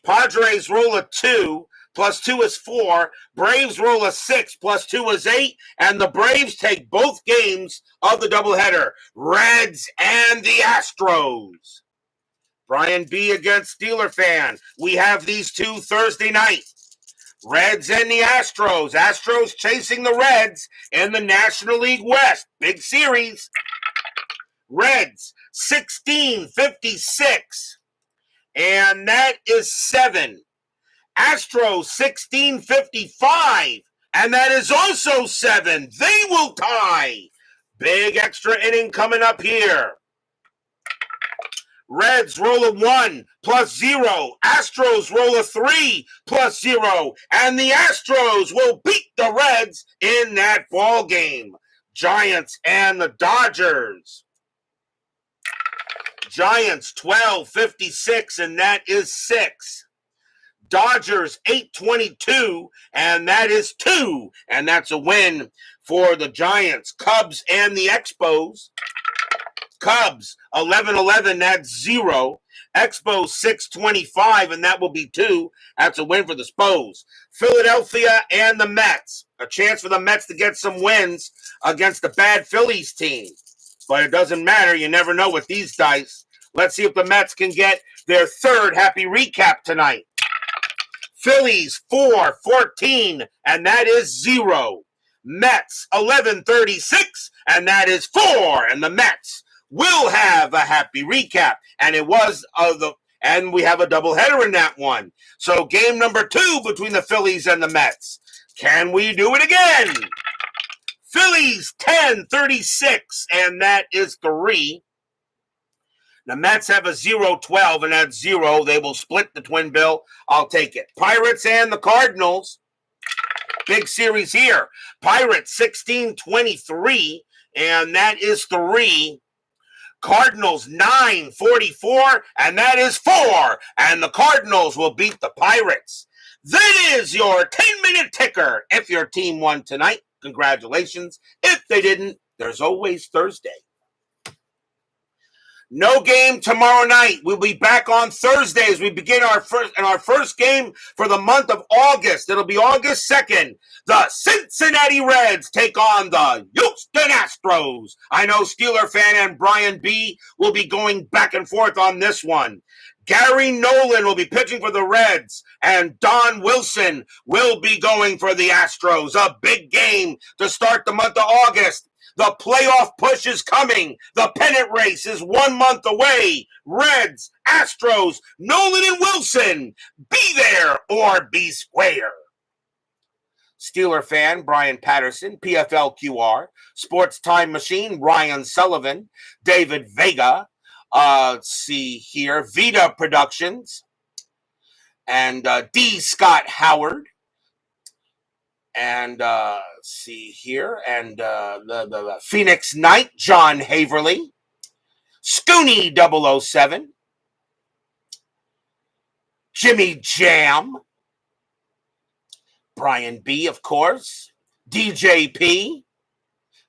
Padres roll a 2, plus 2 is 4. Braves roll a 6, plus 2 is 8. And the Braves take both games of the doubleheader. Reds and the Astros. Brian B. against Steeler fan. We have these two Thursday night. Reds and the Astros. Astros chasing the Reds in the National League West. Big series. Reds 16.56. And that is 7. Astros 16.55. And that is also 7. They will tie. Big extra inning coming up here. Reds roll a 1, plus 0. Astros roll a 3, plus 0. And the Astros will beat the Reds in that ball game. Giants and the Dodgers. Giants 12.56, and that is 6. Dodgers 8.22, and that is 2. And that's a win for the Giants. Cubs and the Expos. Cubs 11.11, that's 0. Expos 6.25, and that will be 2. That's a win for the Spos. Philadelphia and the Mets. A chance for the Mets to get some wins against the bad Phillies team. But it doesn't matter. You never know with these dice. Let's see if the Mets can get their third happy recap tonight. Phillies 4.14, and that is 0. Mets 11.36, and that is 4. And the Mets will have a happy recap. And it was and we have a doubleheader in that one. So game number 2 between the Phillies and the Mets. Can we do it again? Phillies 10.36, and that is 3. The Mets have a 0.12, and that's 0. They will split the twin bill. I'll take it. Pirates and the Cardinals. Big series here. Pirates 16.23, and that is 3. Cardinals 944, and that is 4. And the Cardinals will beat the Pirates. That is your 10-minute ticker. If your team won tonight, congratulations. If they didn't, there's always Thursday. No game tomorrow night. We'll be back on Thursday as we begin our first game for the month of August. It'll be August 2nd. The Cincinnati Reds take on the Houston Astros. I know Steeler fan and Brian B. will be going back and forth on this one. Gary Nolan will be pitching for the Reds, and Don Wilson will be going for the Astros. A big game to start the month of August. The playoff push is coming. The pennant race is 1 month away. Reds, Astros, Nolan and Wilson. Be there or be square. Steeler fan, Brian Patterson, PFL QR. Sports Time Machine, Ryan Sullivan. David Vega. Let's see here. Vita Productions. And D. Scott Howard. And see here, and the Phoenix Knight, John Haverly, Scooney 007, Jimmy Jam, Brian B, of course, DJP,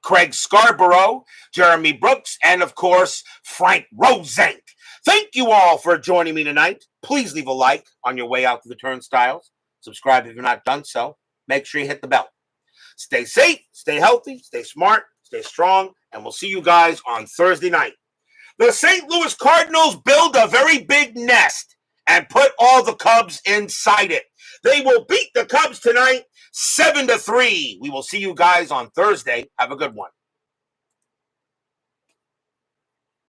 Craig Scarborough, Jeremy Brooks, and of course, Frank Rosenk. Thank you all for joining me tonight. Please leave a like on your way out to the turnstiles. Subscribe if you've not done so. Make sure you hit the bell. Stay safe, stay healthy, stay smart, stay strong, and we'll see you guys on Thursday night. The St. Louis Cardinals build a very big nest and put all the Cubs inside it. They will beat the Cubs tonight 7-3. We will see you guys on Thursday. Have a good one.